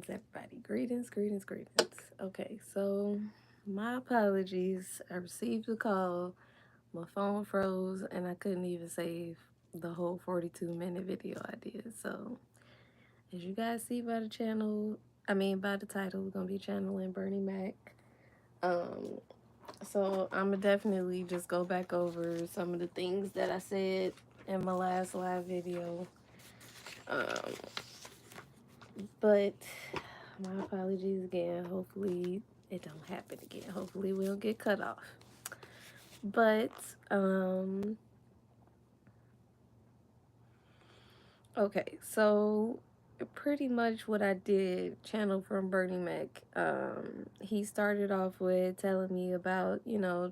everybody. Greetings. Okay, so my apologies. I received a call, my phone froze, and I couldn't even save the whole 42-minute video I did. So, as you guys see by the channel, by the title, we're gonna be channeling Bernie Mac. Um, so I'm gonna definitely just go back over some of the things that I said in my last live video. Um, but my apologies again. Hopefully it don't happen again. Hopefully we don't get cut off. But okay, so pretty much what I did channel from Bernie Mac. He started off with telling me about,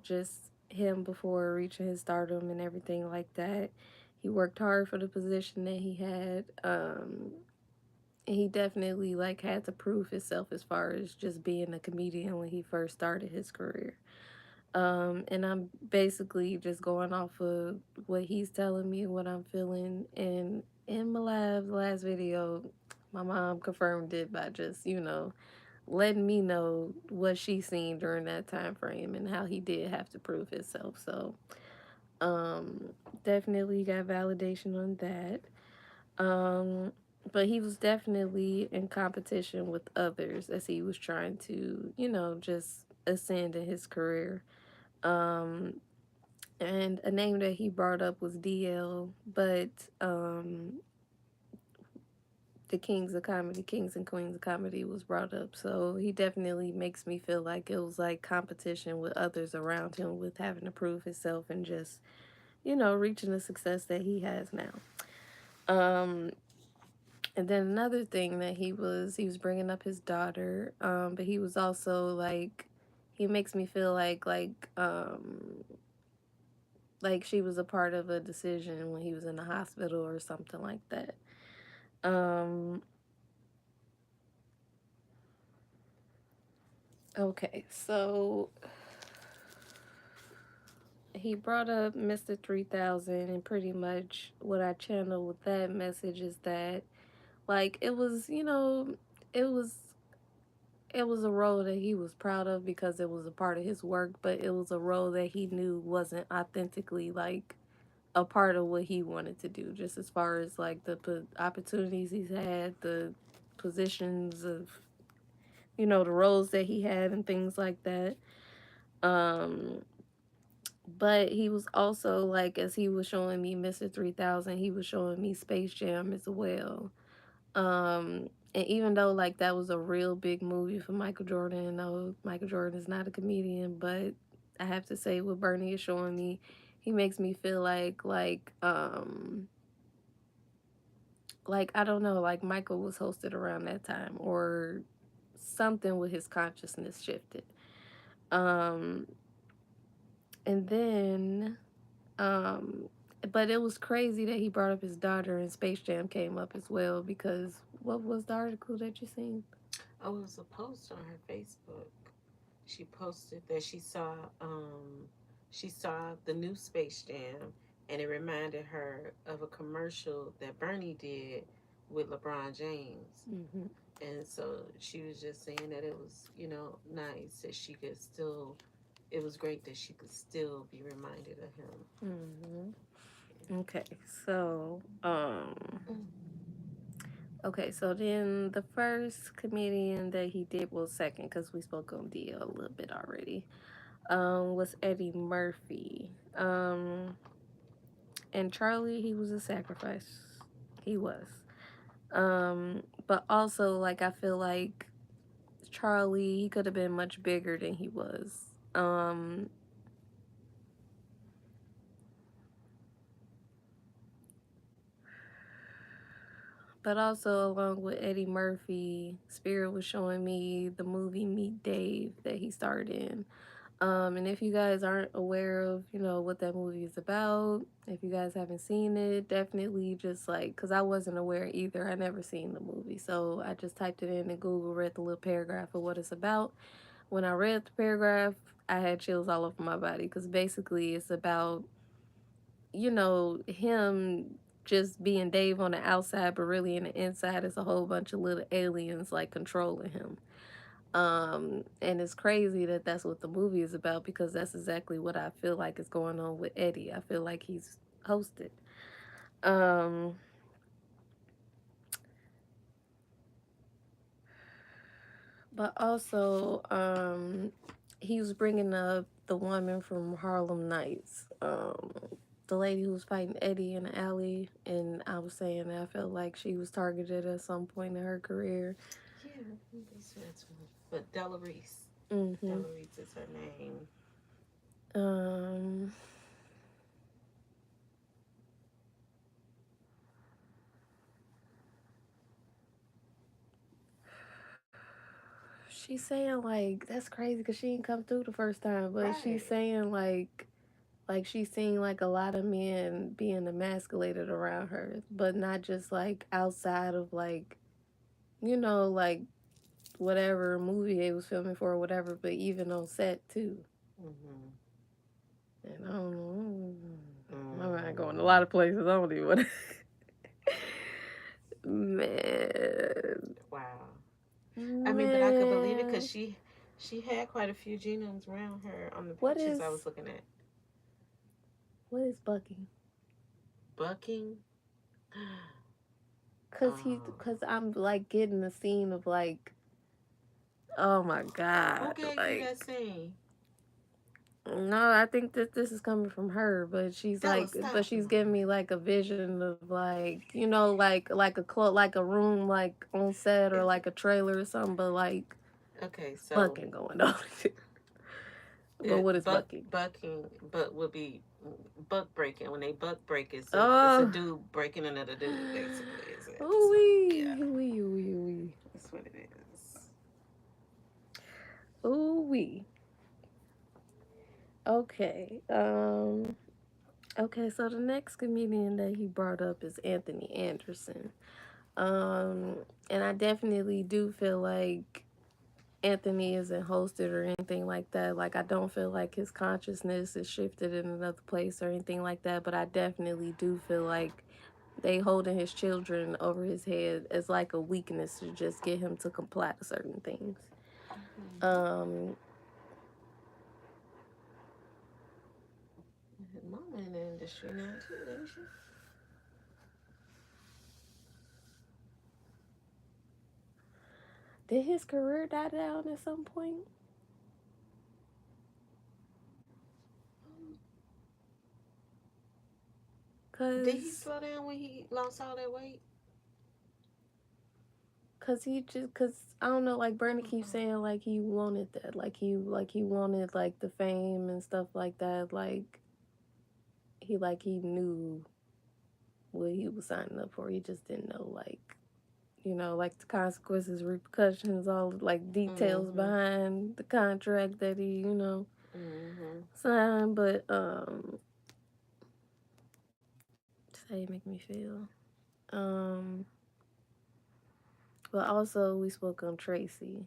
just him before reaching his stardom and everything like that. He worked hard for the position that he had. He definitely like had to prove himself as far as just being a comedian when he first started his career. And I'm basically just going off of what he's telling me, what I'm feeling. And in my last video, my mom confirmed it by just, letting me know what she seen during that time frame and how he did have to prove himself. So, definitely got validation on that. Um, but he was definitely in competition with others as he was trying to, just ascend in his career. Um, and a name that he brought up was DL, but the Kings and Queens of Comedy was brought up. So he definitely makes me feel like it was like competition with others around him with having to prove himself and just, reaching the success that he has now. And then another thing that he was bringing up his daughter, but he was also like, he makes me feel like she was a part of a decision when he was in the hospital or something like that. Um, okay, so he brought up Mr. 3000, and pretty much what I channel with that message is that, like, it was it was a role that he was proud of because it was a part of his work, but it was a role that he knew wasn't authentically like a part of what he wanted to do, just as far as like the opportunities he's had, the positions of, the roles that he had and things like that. Um, but he was also like, as he was showing me Mr. 3000, he was showing me Space Jam as well. And even though like that was a real big movie for Michael Jordan, and no, Michael Jordan is not a comedian, but I have to say what Bernie is showing me, he makes me feel like I don't know, like Michael was hosted around that time or something with his consciousness shifted. Um, and then, um, but it was crazy that he brought up his daughter and Space Jam came up as well because what was the article that you seen? Oh, it was a post on her Facebook. She posted that she saw the new Space Jam, and it reminded her of a commercial that Bernie did with LeBron James. Hmm. And so she was just saying that it was, nice that she could still, it was great that she could still be reminded of him. Hmm. Okay, so okay, so then the first comedian that he did, well, second, because we spoke on DL a little bit already, was Eddie Murphy. And Charlie, he was a sacrifice. He was. But also, like, I feel like Charlie, he could have been much bigger than he was. But also, along with Eddie Murphy, Spirit was showing me the movie Meet Dave that he starred in. And if you guys aren't aware of, what that movie is about, if you guys haven't seen it, definitely just like, because I wasn't aware either. I never seen the movie. So I just typed it in and Google, read the little paragraph of what it's about. When I read the paragraph, I had chills all over my body because basically it's about, him just being Dave on the outside, but really in the inside is a whole bunch of little aliens like controlling him. And it's crazy that that's what the movie is about because that's exactly what I feel like is going on with Eddie. I feel like he's hosted. Um, but also, he was bringing up the woman from Harlem Nights, the lady who was fighting Eddie in the alley, and I was saying that I felt like she was targeted at some point in her career. Yeah, I think that's one. But Della Reese. Hmm. Della Reese is her name. Um, she's saying like that's crazy because she didn't come through the first time, but she's Right. saying like she's seeing like a lot of men being emasculated around her, but not just like outside of like like whatever movie they was filming for or whatever, but even on set too. Mm-hmm. And I don't know. My mind going a Mm-hmm. lot of places. I don't even want to. Man. Wow. I mean, but I could believe it because Man. she had quite a few genomes around her on the What pictures I is was looking at. what is bucking? Bucking. Cause I'm like getting the scene of like, oh my Who god, gave you like that scene? no, I think that this is coming from her, Della, but stop. she's No. giving me like a vision of like, like a room like on set or Is like a trailer or something, but like okay. So bucking going on. But what is bucking? bucking, but would be buck breaking. When they buck break, it's a Oh, dude breaking another dude. Basically, is it? ooh So wee, yeah, ooh wee, ooh wee, ooh wee, that's what it is. ooh wee. Okay. Okay. So the next comedian that he brought up is Anthony Anderson. Um, and I definitely do feel like Anthony isn't hosted or anything like that. Like, I don't feel like his consciousness is shifted in another place or anything like that. But I definitely do feel like they holding his children over his head as like a weakness to just get him to comply to certain things. Mm-hmm. Um, Mama in the industry now too, isn't she? did his career die down at some point? Did he Cause, slow down when he lost all that weight? cause I don't know. Like Bernie keeps Uh-uh. saying, like he wanted that, like he wanted like the fame and stuff like that. Like he knew what he was signing up for. He just didn't know like the consequences, repercussions, all like details Mm-hmm. behind the contract that he Mm-hmm. signed. But just how you make me feel. Um, but also we spoke on Tracy.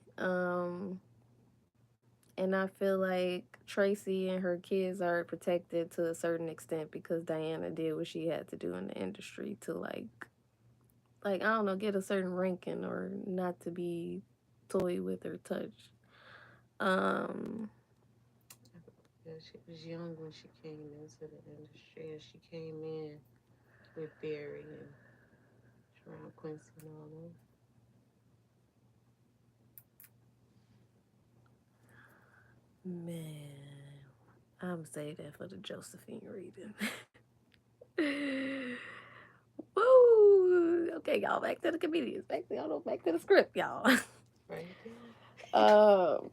And I feel like Tracy and her kids are protected to a certain extent because Diana did what she had to do in the industry to like I don't know, get a certain ranking or not to be toyed with or touched. Um, Yeah, she was young when she came into the industry, and she came in with Barry and Sharon Quincy and all them. man, I'm saying that for the Josephine reading. Woo! Okay, y'all, back to the comedians. Back to the script, y'all. Right there. um,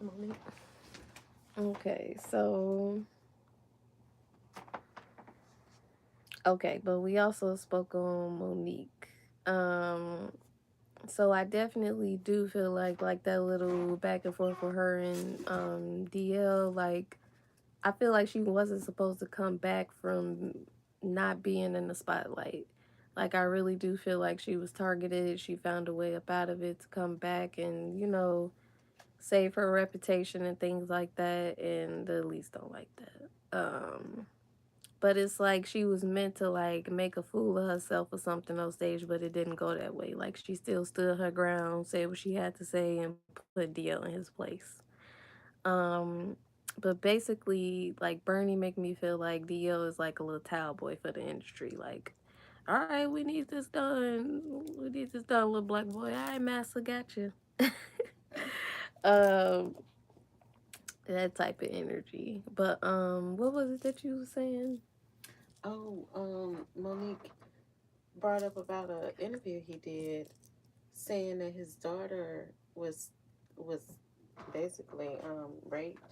Monique. okay, so okay, but we also spoke on Monique. Um, so I definitely do feel like that little back and forth with her and DL, like I feel like she wasn't supposed to come back from not being in the spotlight. Like I really do feel like she was targeted. She found a way up out of it to come back and, save her reputation and things like that, and the elites don't like that. but it's like she was meant to like make a fool of herself or something on stage, but it didn't go that way. Like she still stood her ground, said what she had to say, and put DL in his place. Um, but basically, like Bernie make me feel like DL is like a little towel boy for the industry. Like, all right, we need this done. We need this done, little black boy. All right, massa, got you. um, that type of energy. But what was it that you were saying? Oh, Monique brought up about a interview he did, saying that his daughter was basically raped,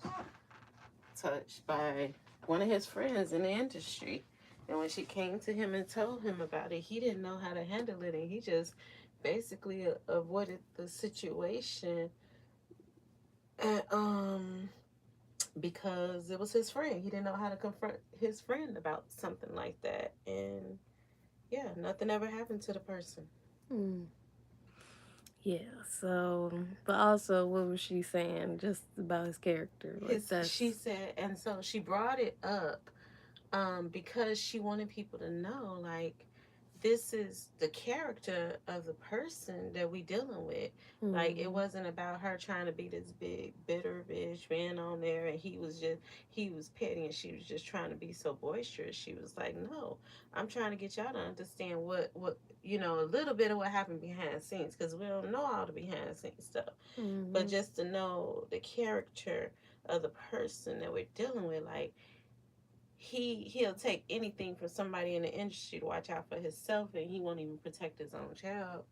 touched by one of his friends in the industry. And when she came to him and told him about it, he didn't know how to handle it, and he just basically avoided the situation. And, because it was his friend, he didn't know how to confront his friend about something like that, and yeah, nothing ever happened to the person. Hmm. Yeah, so, but also, what was she saying just about his character? Like, She that's. said, and so she brought it up because she wanted people to know, like, this is the character of the person that we dealing with. Like, it Hmm. wasn't about her trying to be this big bitter bitch man on there, and he was petty, and she was just trying to be so boisterous. She was like, no, I'm trying to get y'all to understand what a little bit of what happened behind the scenes, because we don't know all the behind the scenes stuff, but Hmm. just to know the character of the person that we're dealing with. Like, he'll take anything from somebody in the industry to watch out for himself, and he won't even protect his own child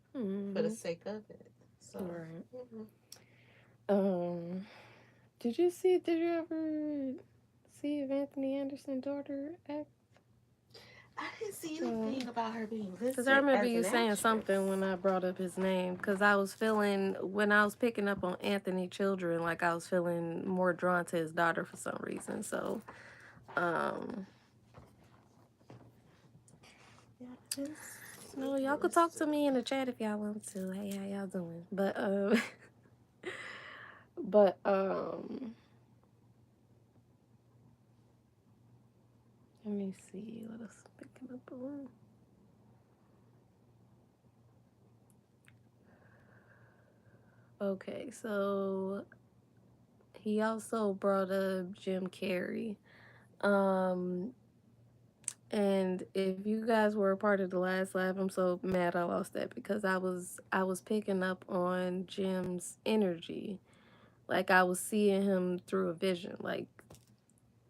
for the Hmm. sake of it. So, Right. yeah. Um, did you ever see if Anthony Anderson's daughter act? I didn't see Uh, anything about her being Cause I listed remember as you an saying something actress. when I brought up his name. Cause I was feeling when I was picking up on Anthony Children, like I was feeling more drawn to his daughter for some reason. So, um, Yeah, his no, being y'all could talk to listed. me in the chat if y'all want to. Hey, how y'all doing? But let me see what else I'm picking up on. Okay, so he also brought up Jim Carrey. Um, and if you guys were a part of the last live, I'm so mad I lost that because I was picking up on Jim's energy. Like I was seeing him through a vision. Like,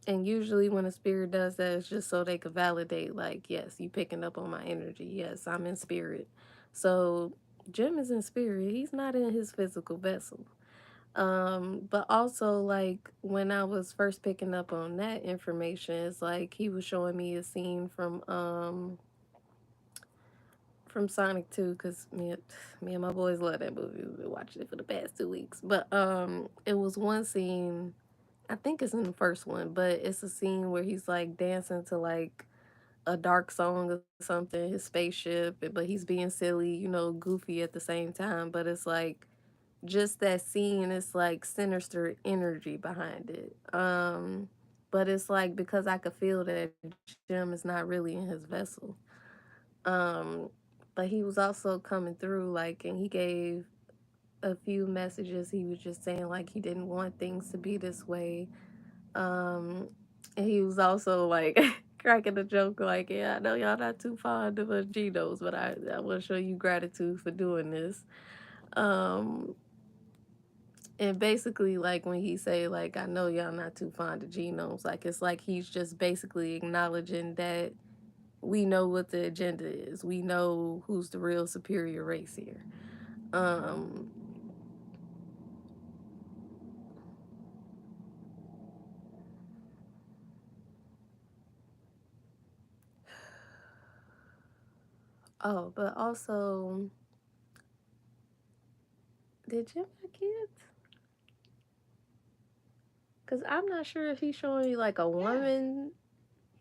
and usually when a spirit does that, it's just so they could validate, like, yes, you picking up on my energy. Yes, I'm in spirit. So Jim is in spirit. He's not in his physical vessel. But also like when I was first picking up on that information, it's like he was showing me a scene from Sonic 2 because me and my boys love that movie. We've been watching it for the past 2 weeks. But it was one scene, I think it's in the first one, but it's a scene where he's like dancing to like a dark song or something, his spaceship, but he's being silly, goofy at the same time. But it's like just that scene, it's like sinister energy behind it. But it's like because I could feel that Jim is not really in his vessel. Um, but he was also coming through like, and he gave a few messages. He was just saying like he didn't want things to be this way. Um, and he was also like cracking a joke like, yeah, I know y'all not too fond of Genos, but I want to show you gratitude for doing this. Um, and basically, like when he say like, I know y'all not too fond of genomes, like it's like he's just basically acknowledging that we know what the agenda is. We know who's the real superior race here. Um, oh, but also, did Jim have kids? Cause I'm not sure if he's showing you like a Yeah, woman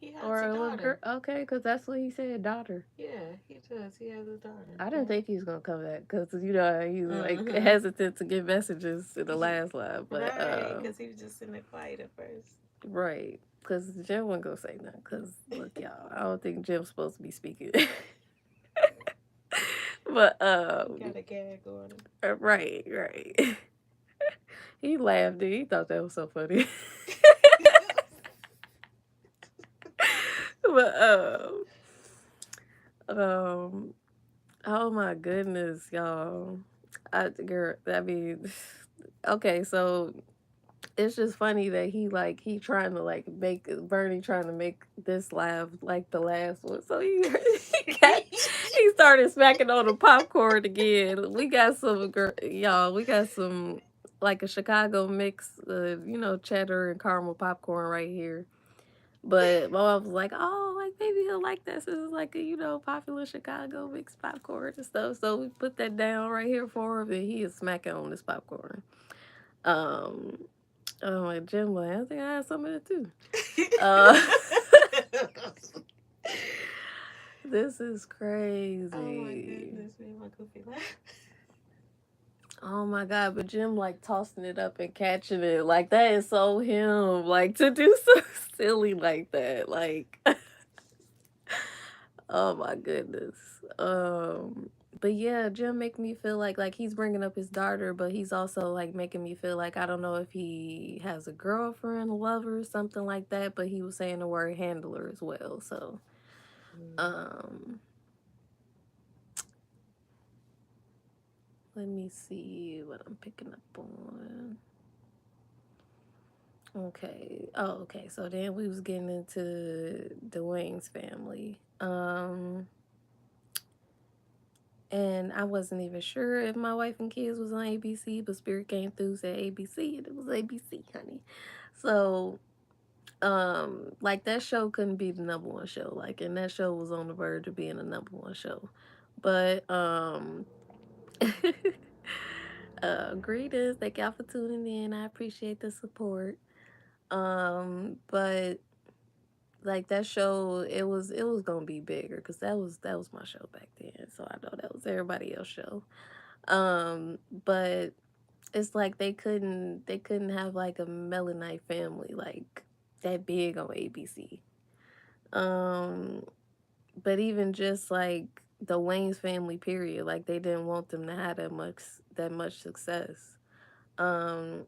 he has or a a little girl. daughter. Okay, cause that's what he said, daughter. Yeah, he does. He has a daughter. I didn't Yeah. think he was gonna come back because he's like Mm-hmm. hesitant to get messages in the He, last live, but right, because he was just in the quiet at first. right. Cause Jim wasn't gonna say nothing. Cause look, y'all, I don't think Jim's supposed to be speaking. But He got a gag order. right, right. He laughed. Dude. He thought that was so funny. But um, oh my goodness, y'all. Girl, I mean, okay, so it's just funny that he trying to like make Bernie trying to make this laugh like the last one. So he started smacking on the popcorn again. We got some y'all. We got some like a Chicago mix, cheddar and caramel popcorn right here. But my mom was like, "Oh, like maybe he'll like this. This is like a popular Chicago mixed popcorn and stuff." So we put that down right here for him, and he is smacking on this popcorn. Um, oh my Jim, like, I think I had some of it too. Uh, this is Oh my crazy. goodness, me and my goofy laugh. Oh my god, but Jim like tossing it up and catching it. Like that is so him. Like to do so silly like that. Like oh my goodness. But yeah, Jim make me feel like he's bringing up his daughter, but he's also like making me feel like I don't know if he has a girlfriend, lover, something like that, but he was saying the word handler as well. So, Mm. um let me see what I'm picking up on. Okay. Oh, okay. So then we was getting into the Wayne's family. And I wasn't even sure if my wife and kids was on ABC, but Spirit came through, said ABC, and it was ABC, honey. So, like that show couldn't be the number one show. Like, and that show was on the verge of being a number one show. But greetings, thank y'all for tuning in. I appreciate the support. But like that show, it was gonna be bigger because that was my show back then. So I know that was everybody else's show. But it's like they couldn't have like a Melanite family like that big on ABC. Um, but even just like the Wayne's family period, like they didn't want them to have that much success.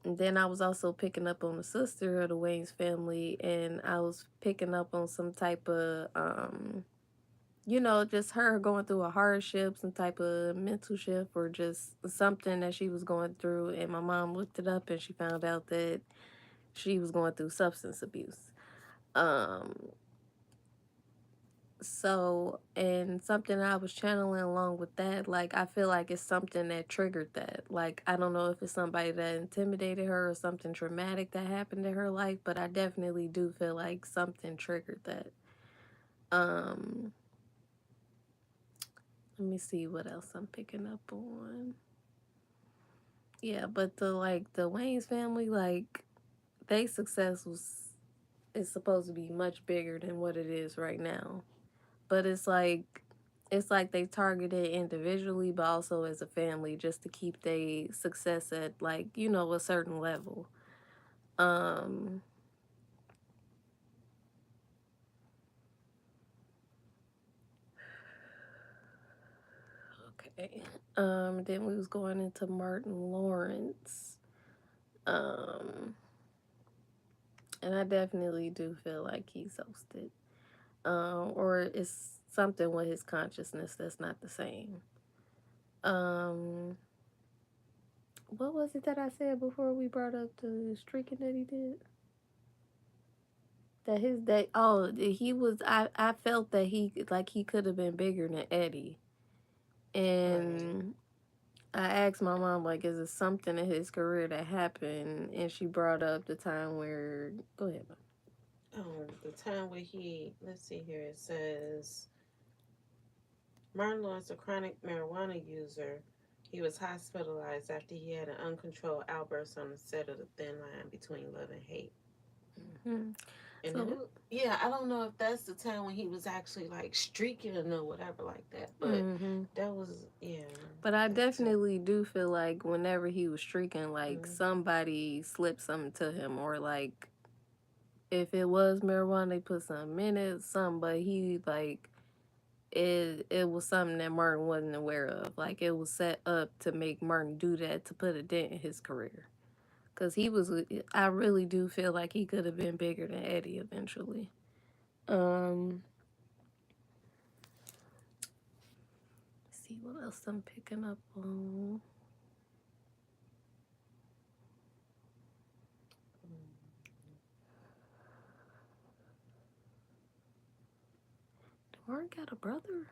And then I was also picking up on the sister of the Wayne's family, and I was picking up on some type of just her going through a hardship, some type of mental shift, or just something that she was going through. And my mom looked it up and she found out that she was going through substance abuse. Um, and something I was channeling along with that, like, I feel like it's something that triggered that. Like, I don't know if it's somebody that intimidated her or something traumatic that happened in her life, but I definitely do feel like something triggered that. Um, Let me see what else I'm picking up on. Yeah, but the Wayne's family, like they success was is supposed to be much bigger than what it is right now. But it's like they targeted individually but also as a family just to keep their success at a certain level. Um okay. Then we was going into Martin Lawrence. Um and I definitely do feel like he's hosted. Or it's something with his consciousness that's not the same. Um, what was it that I said before we brought up the streaking that he did? That his day. Oh, he was. I felt that he could have been bigger than Eddie, Right. and I asked my mom like, is it something in his career that happened? And she brought up the time where. Go ahead. The time where let's see here, it says Martin Lawrence, a chronic marijuana user, he was hospitalized after he had an uncontrolled outburst on the set of The Thin Line Between Love and Hate. Hmm. And So. yeah, I don't know if that's the time when he was actually like streaking or whatever like that, but Hmm. that was, yeah, But I that too. definitely do feel like whenever he was streaking, like Mm. somebody slipped something to him, or like if it was marijuana, they put something in it, something, but he like it was something that Martin wasn't aware of. Like it was set up to make Martin do that to put a dent in his career. Cause he was, I really do feel like he could have been bigger than Eddie eventually. Um, see what else I'm picking up on. Martin got a brother.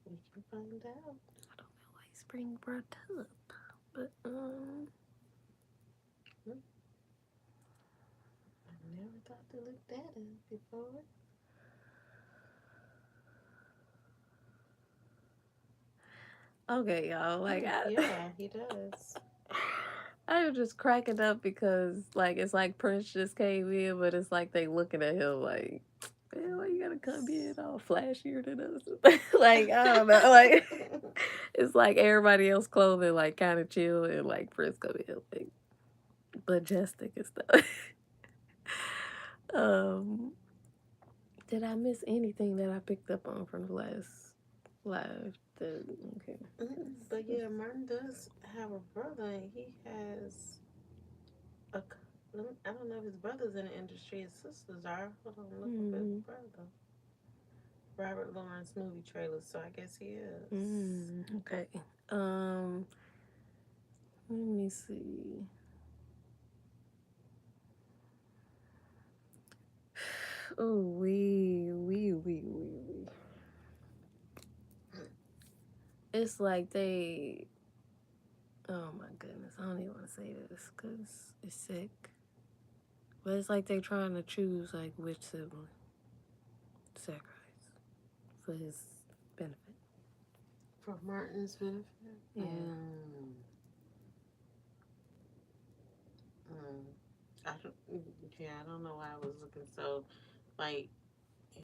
We can find out. I don't know why he's being brought up, but I never thought to look that up before. okay, y'all. Like Yeah, he does. I was just cracking up because like it's like Prince just came in, but it's like they looking at him like, man, why you gotta come in all flashier than us? Like I don't know, like it's like everybody else clothing like kind of chill and like Prince come in like majestic and stuff. um, did I miss anything that I picked up on from the last live? Okay. But yeah, Martin does have a brother, and he has a. I don't know if his brother's in the industry. His sisters are. Hold on, look up his brother. Robert Lawrence movie trailer. So I guess he is. Okay. Let me see. Oh, we. It's like they. Oh my goodness, I don't even want to say this because it's sick. But it's like they trying to choose like which sibling to sacrifice for his benefit. For Martin's benefit. Yeah. I don't. Yeah, I don't know why I was looking so, like,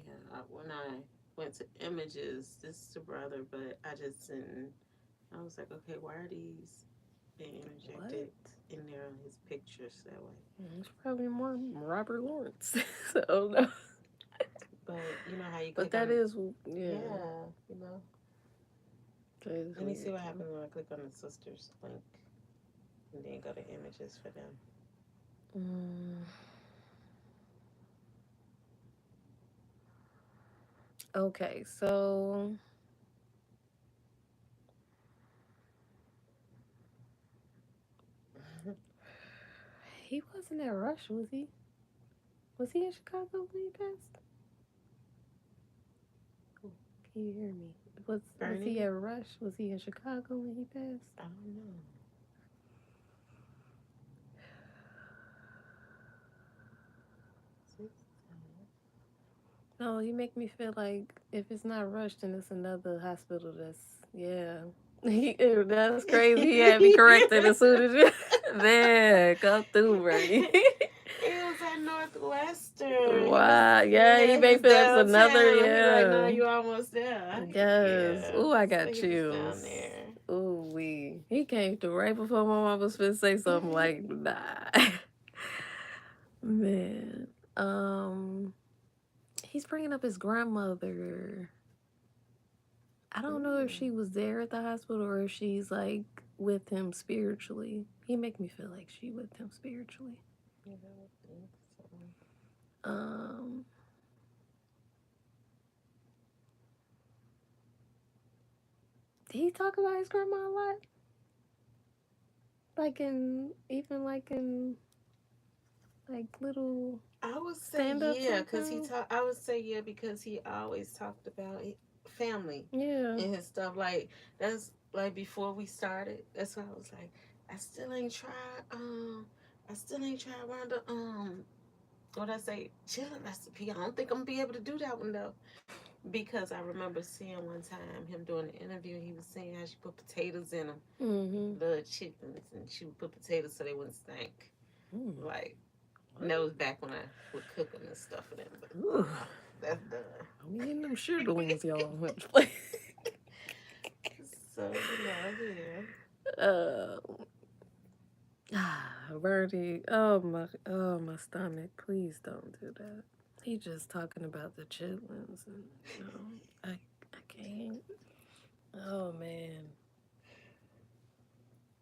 yeah. When I went to images, this is the brother, but I just didn't. I was like, okay, why are these being interjected in there on his pictures that way? It's probably more Robert Lawrence. So no. But you know how you But click that on is yeah, you know. Let me see what happens when I click on the sisters link and then go to images for them. Okay, so he wasn't at Rush, was he? Was he in Chicago when he passed? Can you hear me? Was he at Rush? Was he in Chicago when he passed? I don't know. No, he make me feel like if it's not Rush, then it's another hospital that's, yeah. That's crazy. He had me corrected as soon as you, man, come through, Bernie. He was at Northwestern. Wow, yeah, he may feel it's another, yeah. Like, no, you almost there. Yes. Yeah. Ooh, I got So he was chills. down there. Ooh, he came through right before my mom was finna say something like, nah. Man. He's bringing up his grandmother. I don't know if she was there at the hospital or if she's like with him spiritually. He make me feel like she with him spiritually. Yeah, I would think so. Did he talk about his grandma a lot? Like in like little. I would say yeah, because I would say yeah because he always talked about family. Yeah. And his stuff like that's like before we started. That's why I was like, I still ain't tried. One of the what I say chilling recipe. I don't think I'm gonna be able to do that one though. Because I remember seeing one time him doing an interview, and he was saying how she put potatoes in them, blood chickens, and she would put potatoes so they wouldn't stink. Like, and that was back when I would cook them and stuff for them. But that's done. I'm getting them shitterlings, y'all. So, you know, yeah. Birdie, oh my stomach. Please don't do that. He just talking about the chitlins, and I can't. Oh man.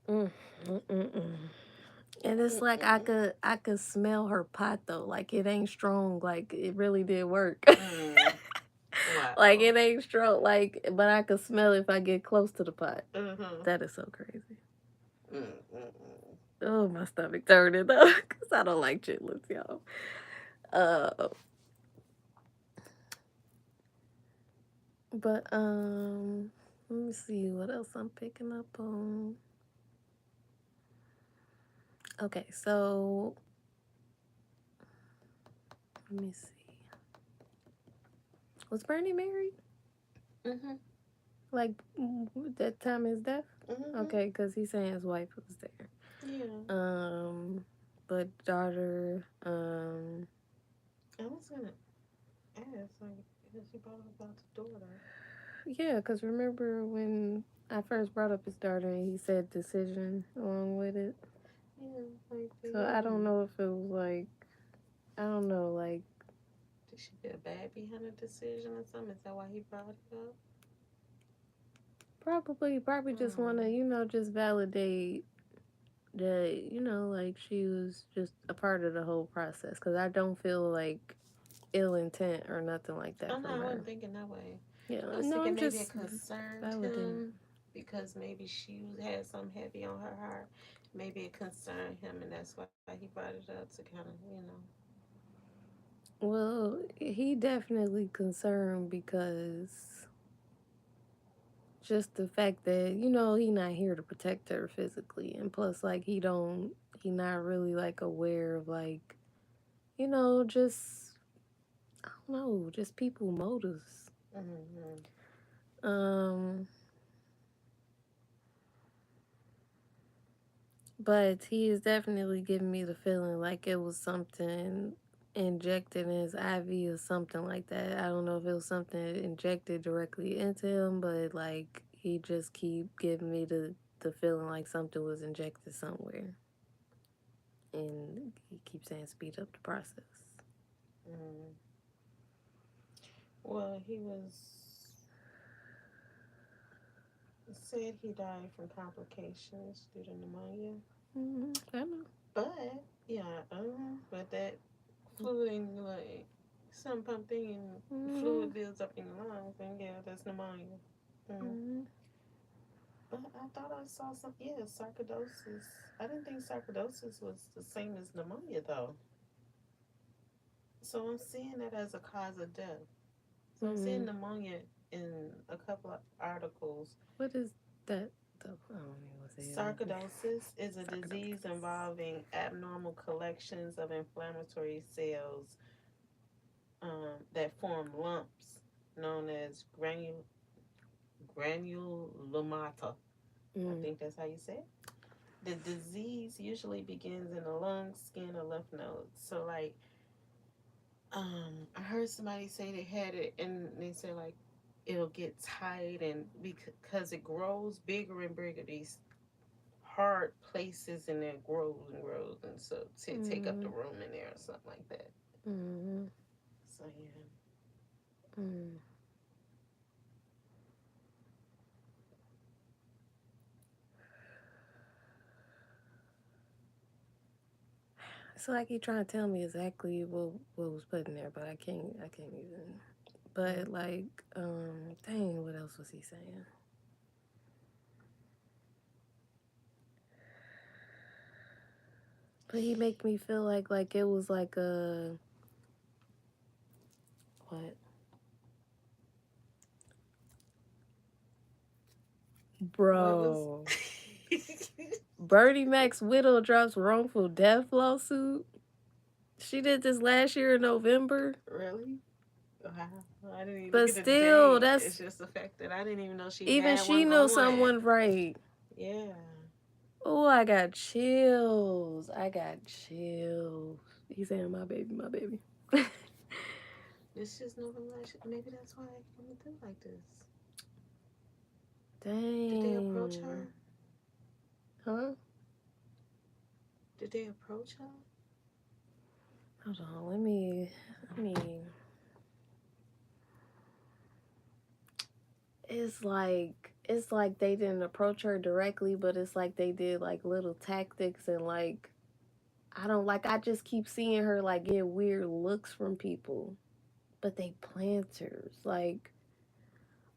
Mm, mm, mm, mm. And it's like Mm-mm. I could smell her pot though. Like it ain't strong. Like it really did work. Mm. Like Wow. it ain't strong. Like but I could smell it if I get close to the pot. Mm-hmm. That is so crazy. Mm-mm. Oh, my stomach turning though, cause I don't like chitlins, y'all. Uh, but let me see what else I'm picking up on. Okay, so let me see. Was Bernie married? Mm-hmm. Like that time of his death? Mm-hmm. Okay, cause he's saying his wife was there. Yeah. But daughter, I was gonna ask, like, is he brought up about the daughter? yeah, cause remember when I first brought up his daughter and he said decision along with it. Yeah, like, So I don't know if it was like I don't know, like did she get a bad behind a decision or something? Is that why he brought it up? probably just wanna, Mm. just validate that, like she was just a part of the whole process. Cause I don't feel like ill intent or nothing like Oh that no, from I her. wasn't thinking that way. Yeah, I was no, thinking I'm maybe it just concerned validating. him because maybe she had something heavy on her heart. Maybe it concerned him, and that's why he brought it up to kind of. Well, he definitely concerned because just the fact that he not here to protect her physically, and plus like he not really like aware of like just I don't know, just people motives. Mm-hmm. um but he is definitely giving me the feeling like it was something injected in his IV or something like that. I don't know if it was something injected directly into him, but like he just keep giving me the feeling like something was injected somewhere. And he keeps saying speed up the process. Mm. Well, he was said he died from complications due to pneumonia. I know. But yeah, but that fluid in like some pump thing and Mm-hmm. fluid builds up in your lungs, and yeah, that's pneumonia. Mm. Mm-hmm. But I thought I saw some, yeah, sarcoidosis. I didn't think sarcoidosis was the same as pneumonia though. So I'm seeing that as a cause of death. So I'm Mm-hmm. seeing pneumonia in a couple of articles. What is that though? I don't even want to say it. Sarcoidosis is a disease Sarcoidosis. involving abnormal collections of inflammatory cells that form lumps known as granulomata. I Mm. think that's how you say it. The disease usually begins in the lungs, skin, or lymph nodes. So, like, I heard somebody say they had it, and they said like it'll get tight, and because it grows bigger and bigger, these hard places in there grows, and so to take up the Mm. room in there or something like that. Mm. So yeah. Mm. It's like he trying to tell me exactly what was put in there, but I can't even. But Mm. like, dang, what else was he saying? But he make me feel like it was like a what? What was? Bro. Bernie Mac's widow drops wrongful death lawsuit. She did this last year in November. Really? Wow. I didn't even look But at the still, date. It's that's just the fact that I didn't even know she even had she one knew going. someone right. Yeah. Oh, I got chills. I got chills. He's saying my baby, my baby. This just November last year. Maybe that's why I coming through like this. Did they approach Dang. her? Huh? Did they approach her? Hold on, let me. It's like they didn't approach her directly, but it's like they did like little tactics and like I don't like I just keep seeing her like get weird looks from people, but they planters like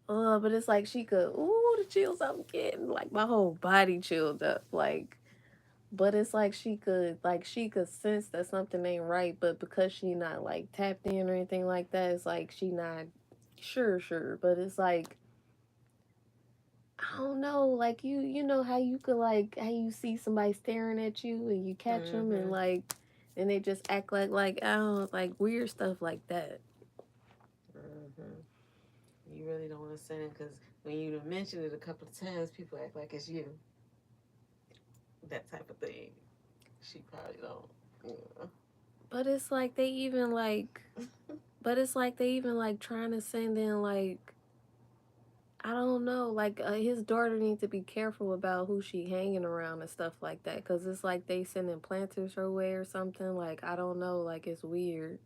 but it's like she could the chills I'm getting like my whole body chilled up like but it's like she could sense that something ain't right, but because she not like tapped in or anything like that, it's like she not sure, but it's like I don't know, like you know how you could like how you see somebody staring at you and you catch them and Mm-hmm. like and they just act like I don't like weird stuff like that. Mm-hmm. You really don't want to send it because when you mention it a couple of times, people act like it's you. That type of thing. She probably don't. Yeah. But it's like they even like but it's like they even like trying to send in like I don't know, like his daughter needs to be careful about who she hanging around and stuff like that, cause it's like they sending planters her way or something. Like I don't know, like it's weird.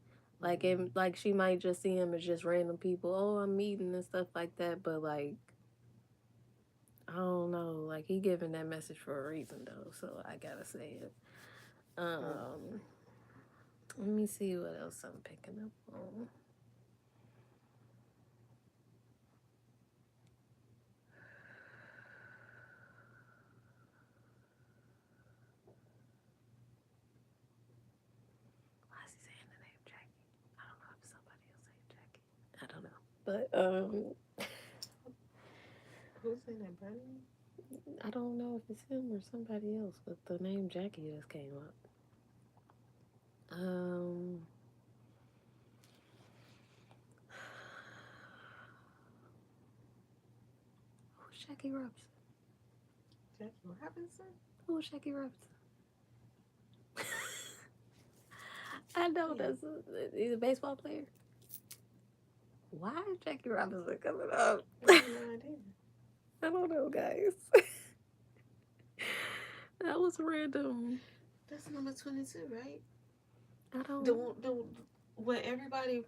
Like she might just see him as just random people. Oh, I'm meeting and stuff like that. But like I don't know, like he giving that message for a reason though. So I gotta say it. Mm. Um, Let me see what else I'm picking up on. Why is he saying the name Jackie? I don't know if somebody else saying Jackie. I don't know. But Who's in that, Bernie? I don't know if it's him or somebody else, but the name Jackie just came up. Um, who's Jackie Robinson? Jackie Robinson? Who's Jackie Robinson? I know Yeah. he's a baseball player. Why is Jackie Robinson coming up? I have no idea. I don't know, guys. That was random. That's number 22, right? I The, don't. the, when everybody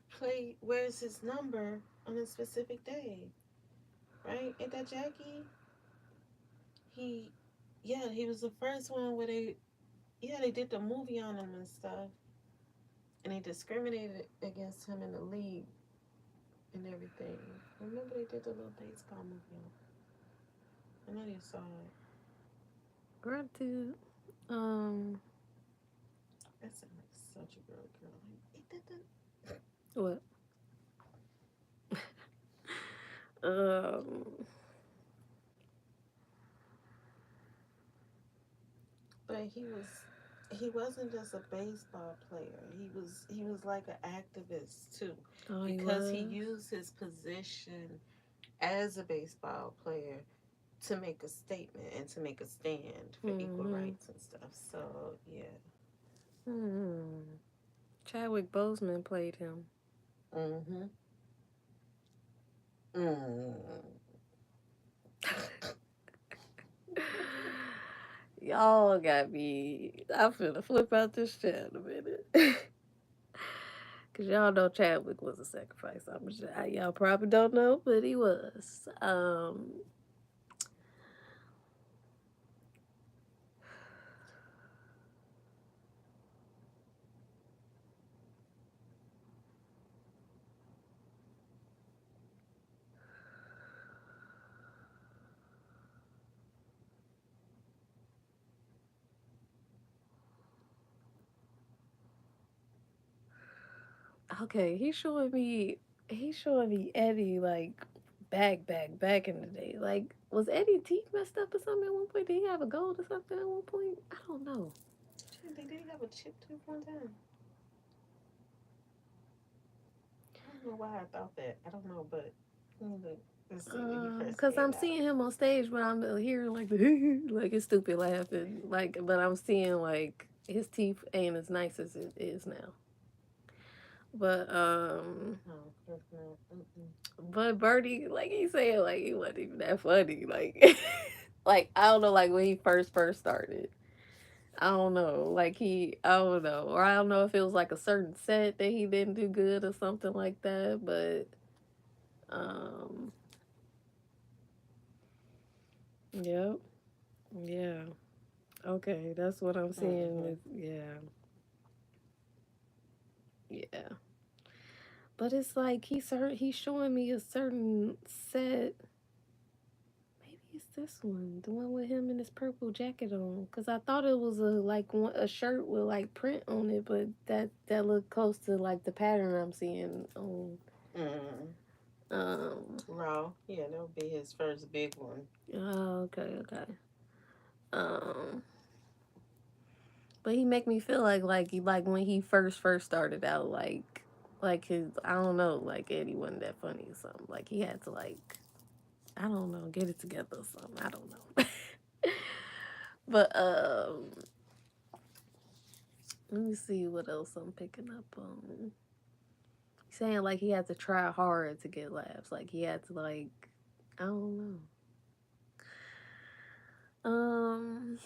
wears his number on a specific day, right? Ain't that Jackie? He, yeah, he was the first one where they did the movie on him and stuff. And they discriminated against him in the league and everything. Remember they did the little baseball movie. I know you saw it. Gratitude. Um, That sounds like such a girl. Like, ain't that the what? Um, But he wasn't just a baseball player. He was like an activist too, oh, he because he was. used his position as a baseball player to make a statement and to make a stand for equal Mm-hmm. rights and stuff. So yeah. Hmm. Chadwick Boseman played him. Mhm. Mm. Y'all got me. I'm finna flip out this chat in a minute. Cause y'all know Chadwick was a sacrifice. Y'all probably don't know, but he was. Okay, he's showing me Eddie like back in the day. Like was Eddie teeth messed up or something at one point? Did he have a gold or something at one point? I don't know. Shit, they did have a chip tooth one time. I don't know why I thought that. I don't know, but let's see when he first Cause came I'm out. seeing him on stage, but I'm hearing like like his stupid laughing, like. But I'm seeing like his teeth ain't as nice as it is now. But No, that's not. Mm-mm. but Birdie, like he said, like he wasn't even that funny. Like, like I don't know, like when he first started. I don't know. Like I don't know, or I don't know if it was like a certain set that he didn't do good or something like that. But um, yep, yeah, okay, that's what I'm seeing. Hmm. Yeah, yeah. But it's like he's showing me a certain set. Maybe it's this one, the one with him in his purple jacket on. Cause I thought it was a shirt with like print on it, but that looked close to like the pattern I'm seeing on. Hmm. Um. Raw. Yeah, that would be his first big one. Oh, okay, okay. Um. But he make me feel like when he first started out, like his, I don't know, like Eddie wasn't that funny or something. Like he had to, like, I don't know, get it together or something. I don't know. But let me see what else I'm picking up on. He's saying like he had to try hard to get laughs. Like he had to, like, I don't know. Um,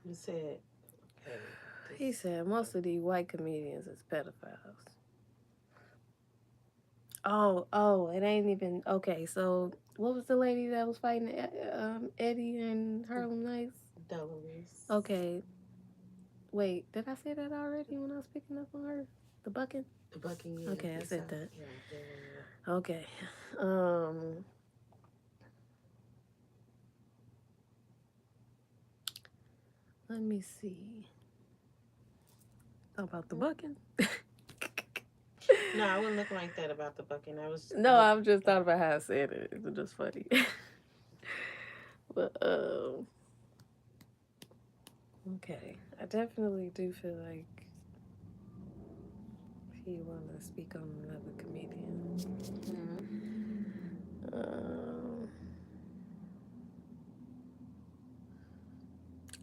You said, okay, this. he said most of these white comedians is pedophiles. Oh, it ain't even okay. So what was the lady that was fighting Eddie and Harlem Nights? Dolores. Okay, wait, did I say that already when I was picking up on her? The bucket. The Bucking, yeah, Okay, I he saw. said that. Yeah, yeah, yeah, Okay. Um, let me see about the yeah. bucket. No, I wasn't looking like that about the Bucking. I was No, look. I've just thought about how I said it. It's just funny. But okay, I definitely do feel like he want to speak on another comedian. Mm-hmm. Um,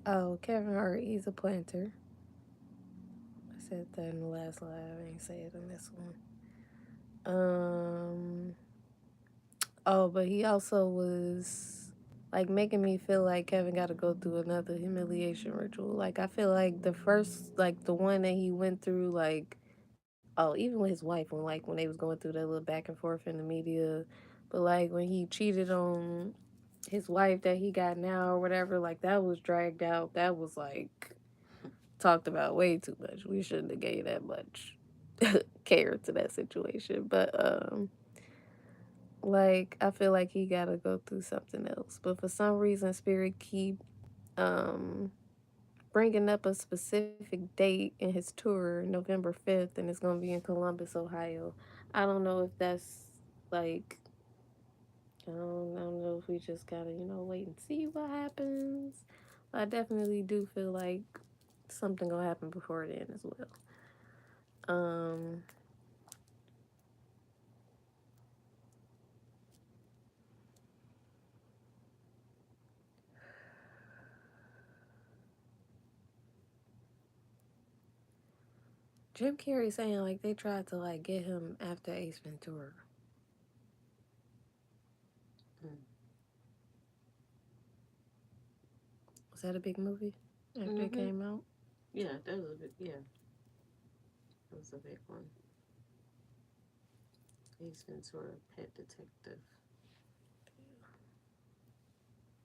oh, Kevin Hart, he's a planter. I said that in the last live. I ain't say it in this one. Oh, but he also was like making me feel like Kevin got to go through another humiliation ritual. Like I feel like the first, like the one that he went through, like, oh, even with his wife, when they was going through that little back and forth in the media, but like when he cheated on his wife that he got now or whatever, like that was dragged out. That was like talked about way too much. We shouldn't have gave that much care to that situation. But like I feel like he gotta go through something else. But for some reason, Spirit keep um bringing up a specific date in his tour, November 5th, and it's gonna be in Columbus, Ohio. I don't know if that's like I don't know if we just gotta wait and see what happens. I definitely do feel like something gonna happen before then as well. Um, Jim Carrey saying like they tried to like get him after Ace Ventura. Was that a big movie after it Mm-hmm. came out? Yeah, that was a big. Yeah, that was a big one. Ace Ventura, Pet Detective.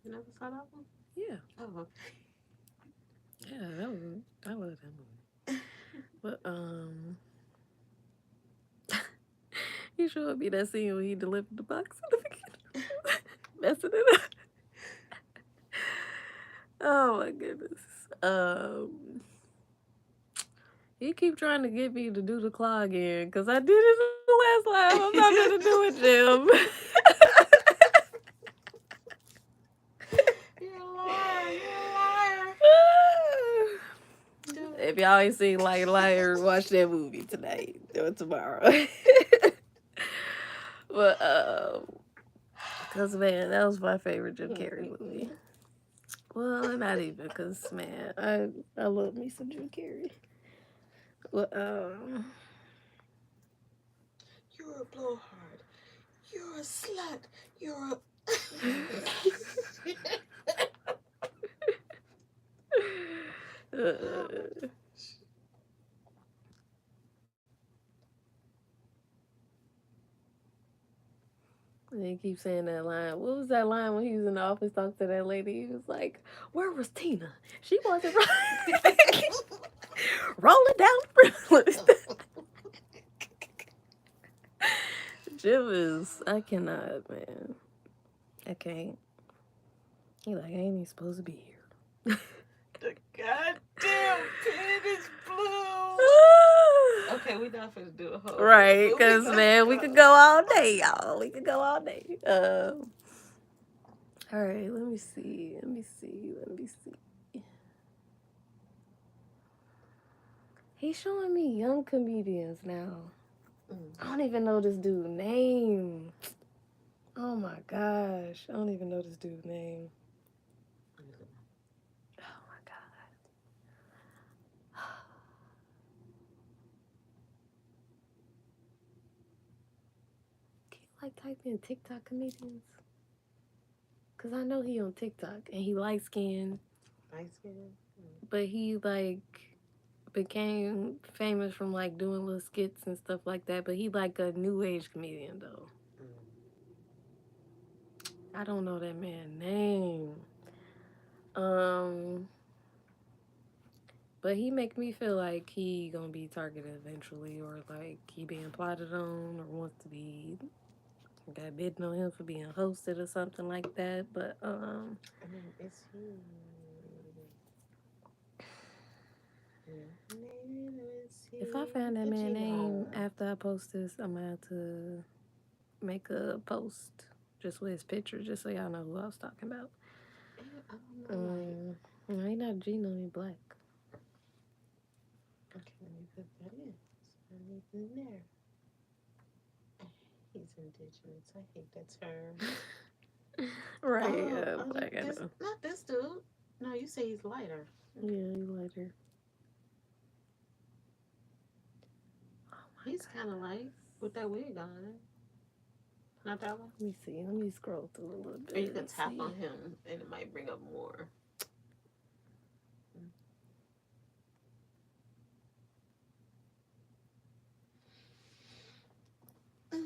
You never saw that one? Yeah, Oh, yeah, I love that movie. But he showed me that scene when he delivered the box in the beginning, messing it up. Oh my goodness. Um, he keep trying to get me to do the claw again because I did it in the last live. I'm not gonna do it, Jim. you're a liar! You're a liar! Do If y'all ain't seen Liar, watch that movie tonight or tomorrow. But cause man, that was my favorite Jim it. Carrey movie. Well, not even, cause man, I love me some Jim Carrey. Well, You're a blowhard. You're a slut. You're a. Oh my Uh, gosh. and he keeps saying that line. What was that line when he was in the office talking to that lady? He was like, "Where was Tina? She wasn't right." Rolling down the privilege. Jim is. I cannot, man. I can't. He like, I ain't even supposed to be here. The goddamn pen is blue. Okay, we're not gonna do a whole nother Right, movie. because Let's man, we could go. go all day, y'all. We could go all day. All right. Let me see. Let me see. Let me see. He's showing me young comedians now. I Mm. don't even know this dude's name. Oh my gosh, I don't even know this dude's name. Oh my god. Can you like type in TikTok comedians? Cause I know he on TikTok and he light skinned, Light skin. but he like became famous from like doing little skits and stuff like that. But he like a new age comedian though. I don't know that man's name. Um, but he make me feel like he gonna be targeted eventually, or like he being plotted on, or wants to be got bidding on him for being hosted or something like that. But I mean, is he? Is if I he find that a man name genome? after I post this, I'm gonna have to make a post just with his picture, just so y'all know who I was talking about. Yeah, I don't know. Like, Um, no, he not Gino, he black. okay, let me put that in. So I need in there. He's indigenous. I hate that term. Right, Oh, black. I this know. not this dude. No, you say he's lighter. Okay, Yeah, he lighter. Oh my he's kind of light goodness. with that wig on. Not that one. Let me see. Let me scroll through a little Or you bit can and tap see. on him and it might bring up more.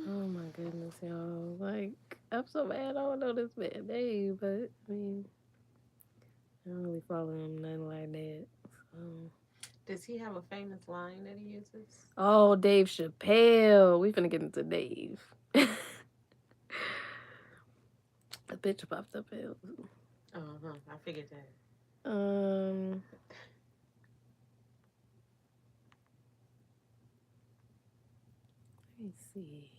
Oh my goodness, y'all. Like, I'm so mad I don't know this man's name, but I mean, I don't really follow him, nothing like that. So. Does he have a famous line that he uses? Oh, Dave Chappelle. We finna get into Dave. A picture popped up here. Oh, huh, I figured that. Um, let me see.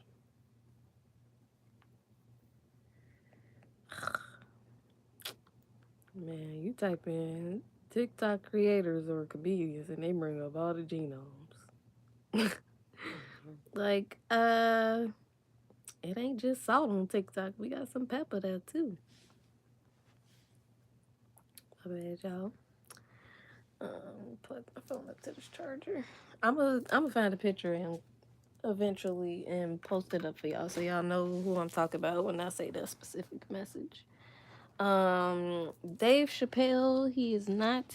Man, you type in TikTok creators or comedians and they bring up all the genomes. Mhm. Like, it ain't just salt on TikTok. We got some pepper there too. My bad, y'all. Plug my phone up to this charger. I'm gonna find a picture and eventually and post it up for y'all so y'all know who I'm talking about when I say that specific message. Dave Chappelle, he is not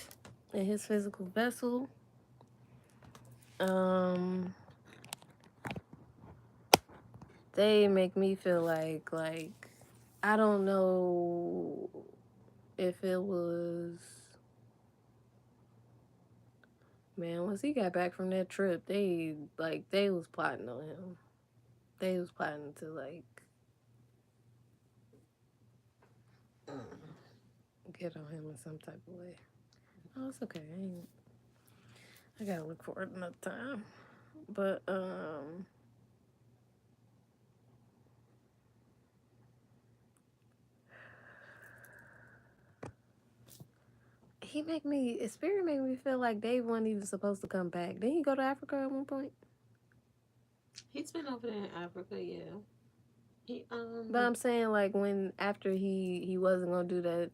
in his physical vessel. Um, they make me feel like I don't know if it was man once he got back from that trip they was plotting on him. They was plotting to like Mm. get on him in some type of way. Oh, it's okay. I gotta look for it another time. But Spirit make me feel like Dave wasn't even supposed to come back. Didn't he go to Africa at one point? He's been over there in Africa, yeah. He But I'm saying like when after he wasn't gonna do that,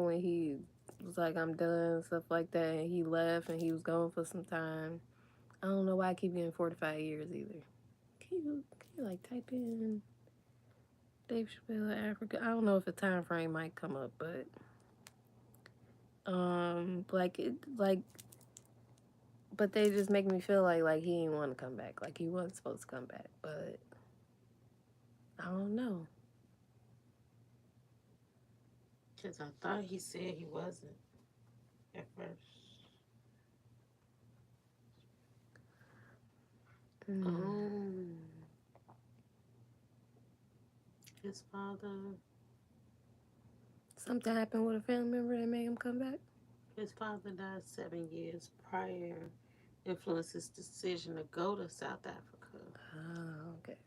when he was like I'm done and stuff like that, and he left and he was gone for some time. I don't know why I keep getting 45 years either. Can you like type in Dave Chappelle Africa? I don't know if a time frame might come up, but like it like but they just make me feel like he didn't want to come back, like he wasn't supposed to come back, but I don't know. Because I thought he said he wasn't at first. Mm. Um, his father, Something happened with a family member that made him come back. his father died 7 years prior, influenced his decision to go to South Africa. Oh, okay.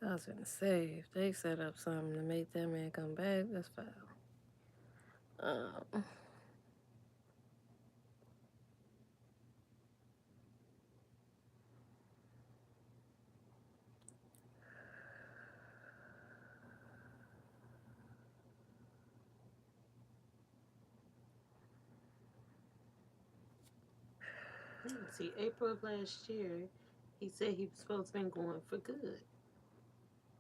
I was gonna say if they set up something to make that man come back, that's foul. Um, Yeah, see, April of last year, he said he was supposed to be going for good.